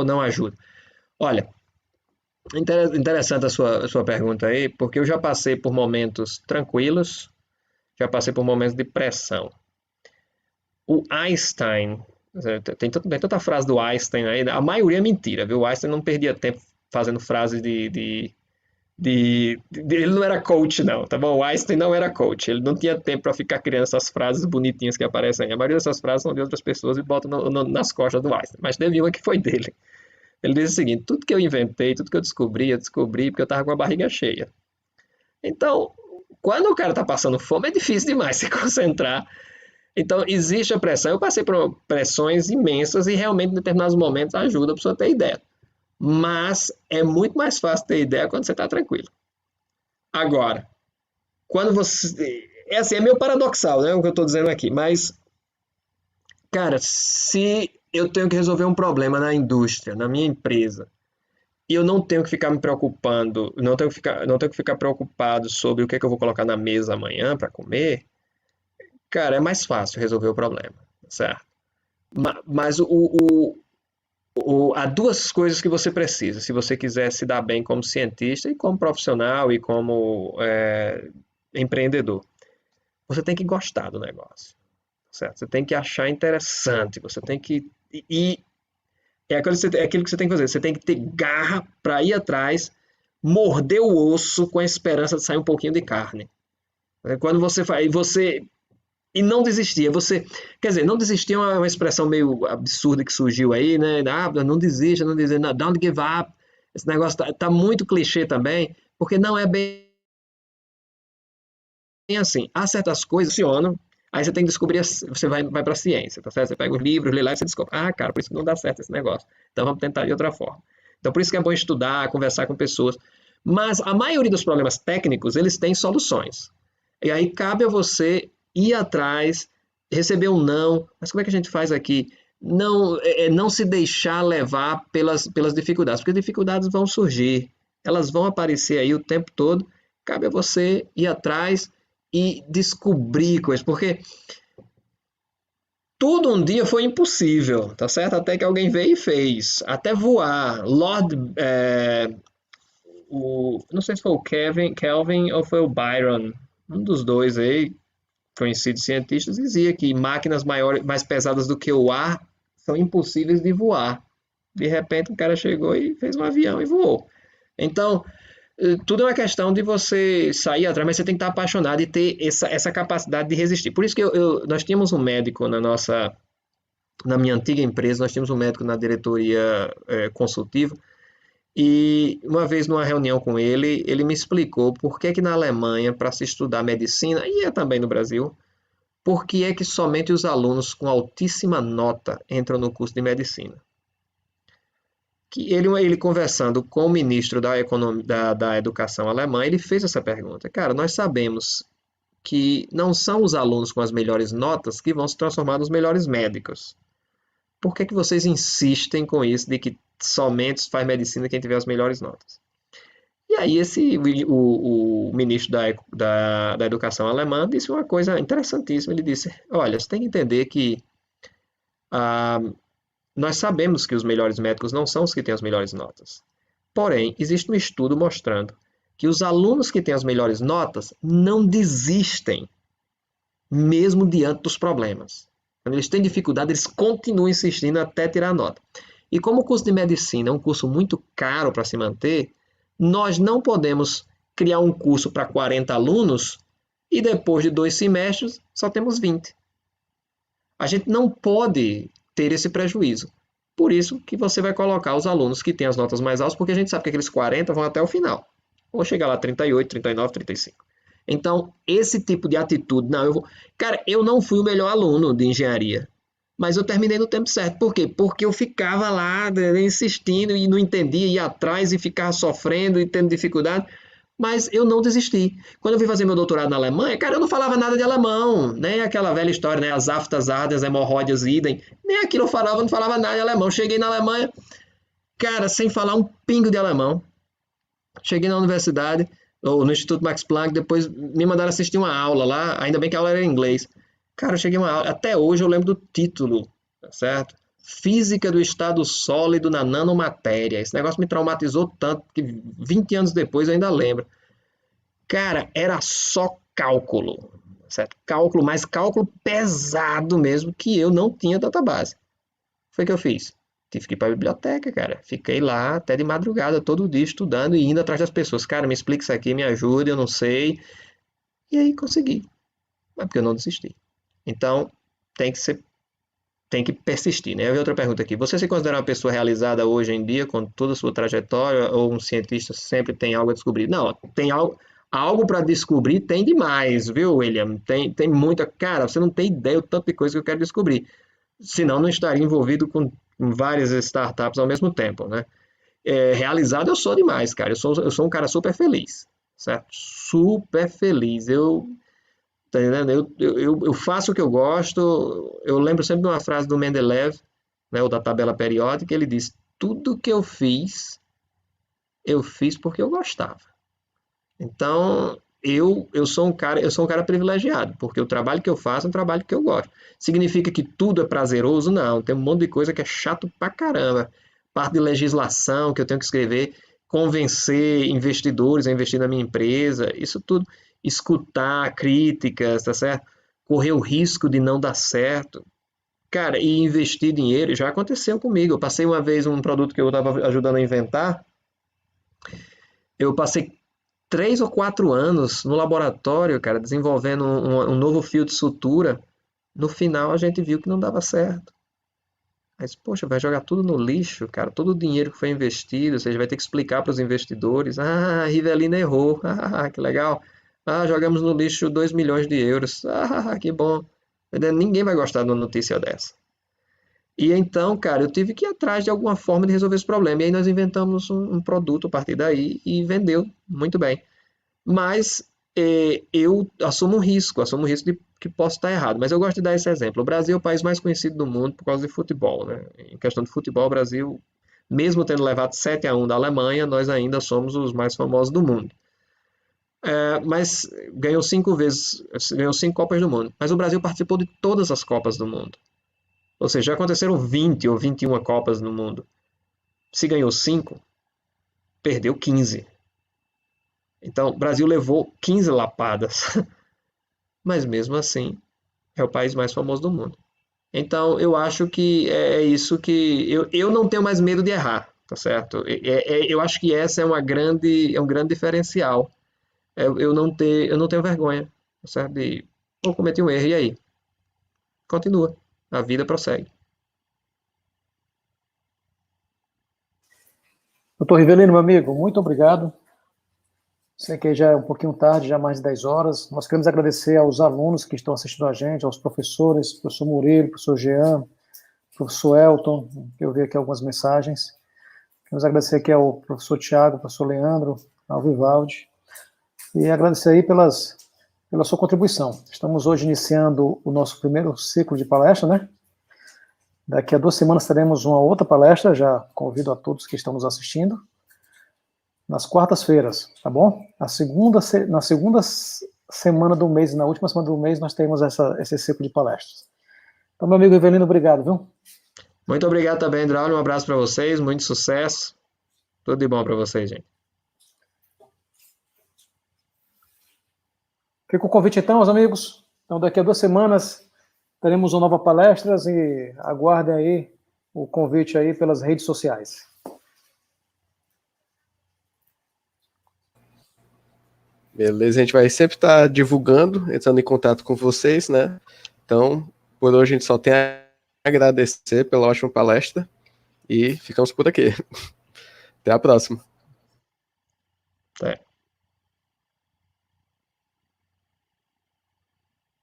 não ajuda? Olha, interessante a sua pergunta aí, porque eu já passei por momentos tranquilos, já passei por momentos de pressão. O Einstein, tem tanta frase do Einstein aí, a maioria é mentira, viu? O Einstein não perdia tempo fazendo frases ele não era coach, não, tá bom? O Einstein não era coach, ele não tinha tempo para ficar criando essas frases bonitinhas que aparecem aí. A maioria dessas frases são de outras pessoas e botam nas costas do Einstein, mas teve uma que foi dele. Ele diz o seguinte: tudo que eu inventei, tudo que eu descobri porque eu estava com a barriga cheia. Então, quando o cara está passando fome, é difícil demais se concentrar. Então, existe a pressão. Eu passei por pressões imensas e realmente, em determinados momentos, ajuda a pessoa a ter ideia. Mas é muito mais fácil ter ideia quando você está tranquilo. Agora, quando você... É assim, é meio paradoxal, né, o que eu estou dizendo aqui, mas, cara, se eu tenho que resolver um problema na indústria, na minha empresa, e eu não tenho que ficar me preocupando, não tenho que ficar preocupado sobre o que é que eu vou colocar na mesa amanhã para comer, cara, é mais fácil resolver o problema, certo? Mas há duas coisas que você precisa, se você quiser se dar bem como cientista e como profissional e como empreendedor. Você tem que gostar do negócio, certo? Você tem que achar interessante, você tem que... É aquilo que você tem que fazer. Você tem que ter garra para ir atrás, morder o osso com a esperança de sair um pouquinho de carne. Quando você faz, e não desistir. Quer dizer, não desistir é uma expressão meio absurda que surgiu aí, né? Não desista, não desista, não, don't give up. Esse negócio tá muito clichê também, porque não é bem assim. Há certas coisas que funcionam. Aí você tem que descobrir, você vai para a ciência, tá certo? Você pega os livros, lê lá e você descobre, cara, por isso que não dá certo esse negócio. Então vamos tentar de outra forma. Então por isso que é bom estudar, conversar com pessoas. Mas a maioria dos problemas técnicos, eles têm soluções. E aí cabe a você ir atrás, receber um não, mas como é que a gente faz aqui? Não se deixar levar pelas dificuldades, porque as dificuldades vão surgir, elas vão aparecer aí o tempo todo, cabe a você ir atrás e descobrir coisas, porque Tudo um dia foi impossível, tá certo? Até que alguém veio e fez. Até voar. Não sei se foi o Kelvin ou foi o Byron, um dos dois aí, conhecidos cientistas, dizia que máquinas maiores, mais pesadas do que o ar são impossíveis de voar. De repente, o cara chegou e fez um avião e voou. Então, tudo é uma questão de você sair atrás, mas você tem que estar apaixonado e ter essa capacidade de resistir. Por isso que nós tínhamos um médico na minha antiga empresa, nós tínhamos um médico na diretoria consultiva, e uma vez numa reunião com ele, ele me explicou por que que na Alemanha, para se estudar medicina, e é também no Brasil, por que é que somente os alunos com altíssima nota entram no curso de medicina. Que ele conversando com o ministro da Educação alemã, ele fez essa pergunta. Cara, nós sabemos que não são os alunos com as melhores notas que vão se transformar nos melhores médicos. Por que que vocês insistem com isso de que somente faz medicina quem tiver as melhores notas? E aí o ministro da Educação alemã disse uma coisa interessantíssima. Ele disse, olha, você tem que entender que nós sabemos que os melhores médicos não são os que têm as melhores notas. Porém, existe um estudo mostrando que os alunos que têm as melhores notas não desistem, mesmo diante dos problemas. Quando eles têm dificuldade, eles continuam insistindo até tirar a nota. E como o curso de medicina é um curso muito caro para se manter, nós não podemos criar um curso para 40 alunos e depois de 2 semestres só temos 20. A gente não pode ter esse prejuízo. Por isso que você vai colocar os alunos que têm as notas mais altas, porque a gente sabe que aqueles 40 vão até o final. Ou chegar lá 38, 39, 35. Então, esse tipo de atitude, Cara, eu não fui o melhor aluno de engenharia, mas eu terminei no tempo certo. Por quê? Porque eu ficava lá insistindo e não entendia, ia atrás e ficava sofrendo e tendo dificuldade, mas eu não desisti. Quando eu fui fazer meu doutorado na Alemanha, cara, eu não falava nada de alemão, nem aquela velha história, né? As aftas, as hemorroides, idem, nem aquilo eu falava, não falava nada de alemão. Cheguei na Alemanha, cara, sem falar um pingo de alemão. Cheguei na universidade, ou no Instituto Max Planck, depois me mandaram assistir uma aula lá, ainda bem que a aula era em inglês. Cara, eu cheguei uma aula, até hoje eu lembro do título, tá certo? Física do estado sólido na nanomatéria. Esse negócio me traumatizou tanto que 20 anos depois eu ainda lembro. Cara, era só cálculo, certo? Cálculo, mas cálculo pesado mesmo, que eu não tinha database. Foi o que eu fiz. Tive que ir para a biblioteca, cara. Fiquei lá até de madrugada, todo dia, estudando e indo atrás das pessoas. Cara, me explica isso aqui, me ajude, eu não sei. E aí consegui. Mas porque eu não desisti. Então, tem que persistir, né? Eu vi outra pergunta aqui. Você se considera uma pessoa realizada hoje em dia, com toda a sua trajetória, ou um cientista sempre tem algo a descobrir? Não, tem algo para descobrir, tem demais, viu, William? Tem muita... Cara, você não tem ideia do tanto de coisa que eu quero descobrir. Senão, não estaria envolvido com várias startups ao mesmo tempo, né? Realizado eu sou demais, cara. Eu sou um cara super feliz, certo? Super feliz. Tá entendendo? Eu faço o que eu gosto. Eu lembro sempre de uma frase do Mendeleev, né, ou da tabela periódica, ele diz: tudo que eu fiz porque eu gostava. Então, eu sou um cara privilegiado, porque o trabalho que eu faço é um trabalho que eu gosto. Significa que tudo é prazeroso? Não, tem um monte de coisa que é chato pra caramba. Parte de legislação que eu tenho que escrever, convencer investidores a investir na minha empresa, isso tudo, escutar críticas, tá certo? Correr o risco de não dar certo. Cara, e investir dinheiro já aconteceu comigo. Eu passei uma vez um produto que eu estava ajudando a inventar, eu passei 3 ou 4 anos no laboratório, cara, desenvolvendo um novo fio de sutura. No final a gente viu que não dava certo. Mas, poxa, vai jogar tudo no lixo, cara. Todo o dinheiro que foi investido, você vai ter que explicar para os investidores. Ah, a Rivelina errou. Ah, que legal. Ah, jogamos no lixo 2 milhões de euros. Ah, que bom. Ninguém vai gostar de uma notícia dessa. E então, cara, eu tive que ir atrás de alguma forma de resolver esse problema. E aí nós inventamos um produto a partir daí e vendeu muito bem. Mas eu assumo um risco de que posso estar errado. Mas eu gosto de dar esse exemplo. O Brasil é o país mais conhecido do mundo por causa de futebol, né? Em questão de futebol, o Brasil, mesmo tendo levado 7-1 da Alemanha, nós ainda somos os mais famosos do mundo. Mas ganhou 5 Copas do Mundo. Mas o Brasil participou de todas as Copas do Mundo. Ou seja, já aconteceram 20 ou 21 Copas no mundo. Se ganhou 5, perdeu 15. Então, o Brasil levou 15 lapadas. Mas mesmo assim, é o país mais famoso do mundo. Então, eu acho que é isso que... Eu não tenho mais medo de errar, tá certo? Eu acho que essa é um grande diferencial. Eu não tenho vergonha, tá certo? Eu cometi um erro, e aí? Continua. A vida prossegue. Doutor Rivelino, meu amigo, muito obrigado. Sei que já é um pouquinho tarde, já mais de 10 horas. Nós queremos agradecer aos alunos que estão assistindo a gente, aos professores, professor Murilo, professor Jean, professor Elton, que eu vi aqui algumas mensagens. Queremos agradecer aqui ao professor Tiago, professor Leandro, ao Vivaldi, e agradecer aí pela sua contribuição. Estamos hoje iniciando o nosso primeiro ciclo de palestra, né? Daqui a 2 semanas teremos uma outra palestra, já convido a todos que estão nos assistindo, nas quartas-feiras, tá bom? Na segunda semana do mês, na última semana do mês, nós temos esse ciclo de palestras. Então, meu amigo Rivelino, obrigado, viu? Muito obrigado também, Draulio. Um abraço para vocês, muito sucesso. Tudo de bom para vocês, gente. Fica o convite então, meus amigos. Então, daqui a 2 semanas teremos uma nova palestra e aguardem aí o convite aí pelas redes sociais. Beleza, a gente vai sempre estar divulgando, entrando em contato com vocês, né? Então, por hoje a gente só tem a agradecer pela ótima palestra e ficamos por aqui. Até a próxima. Até.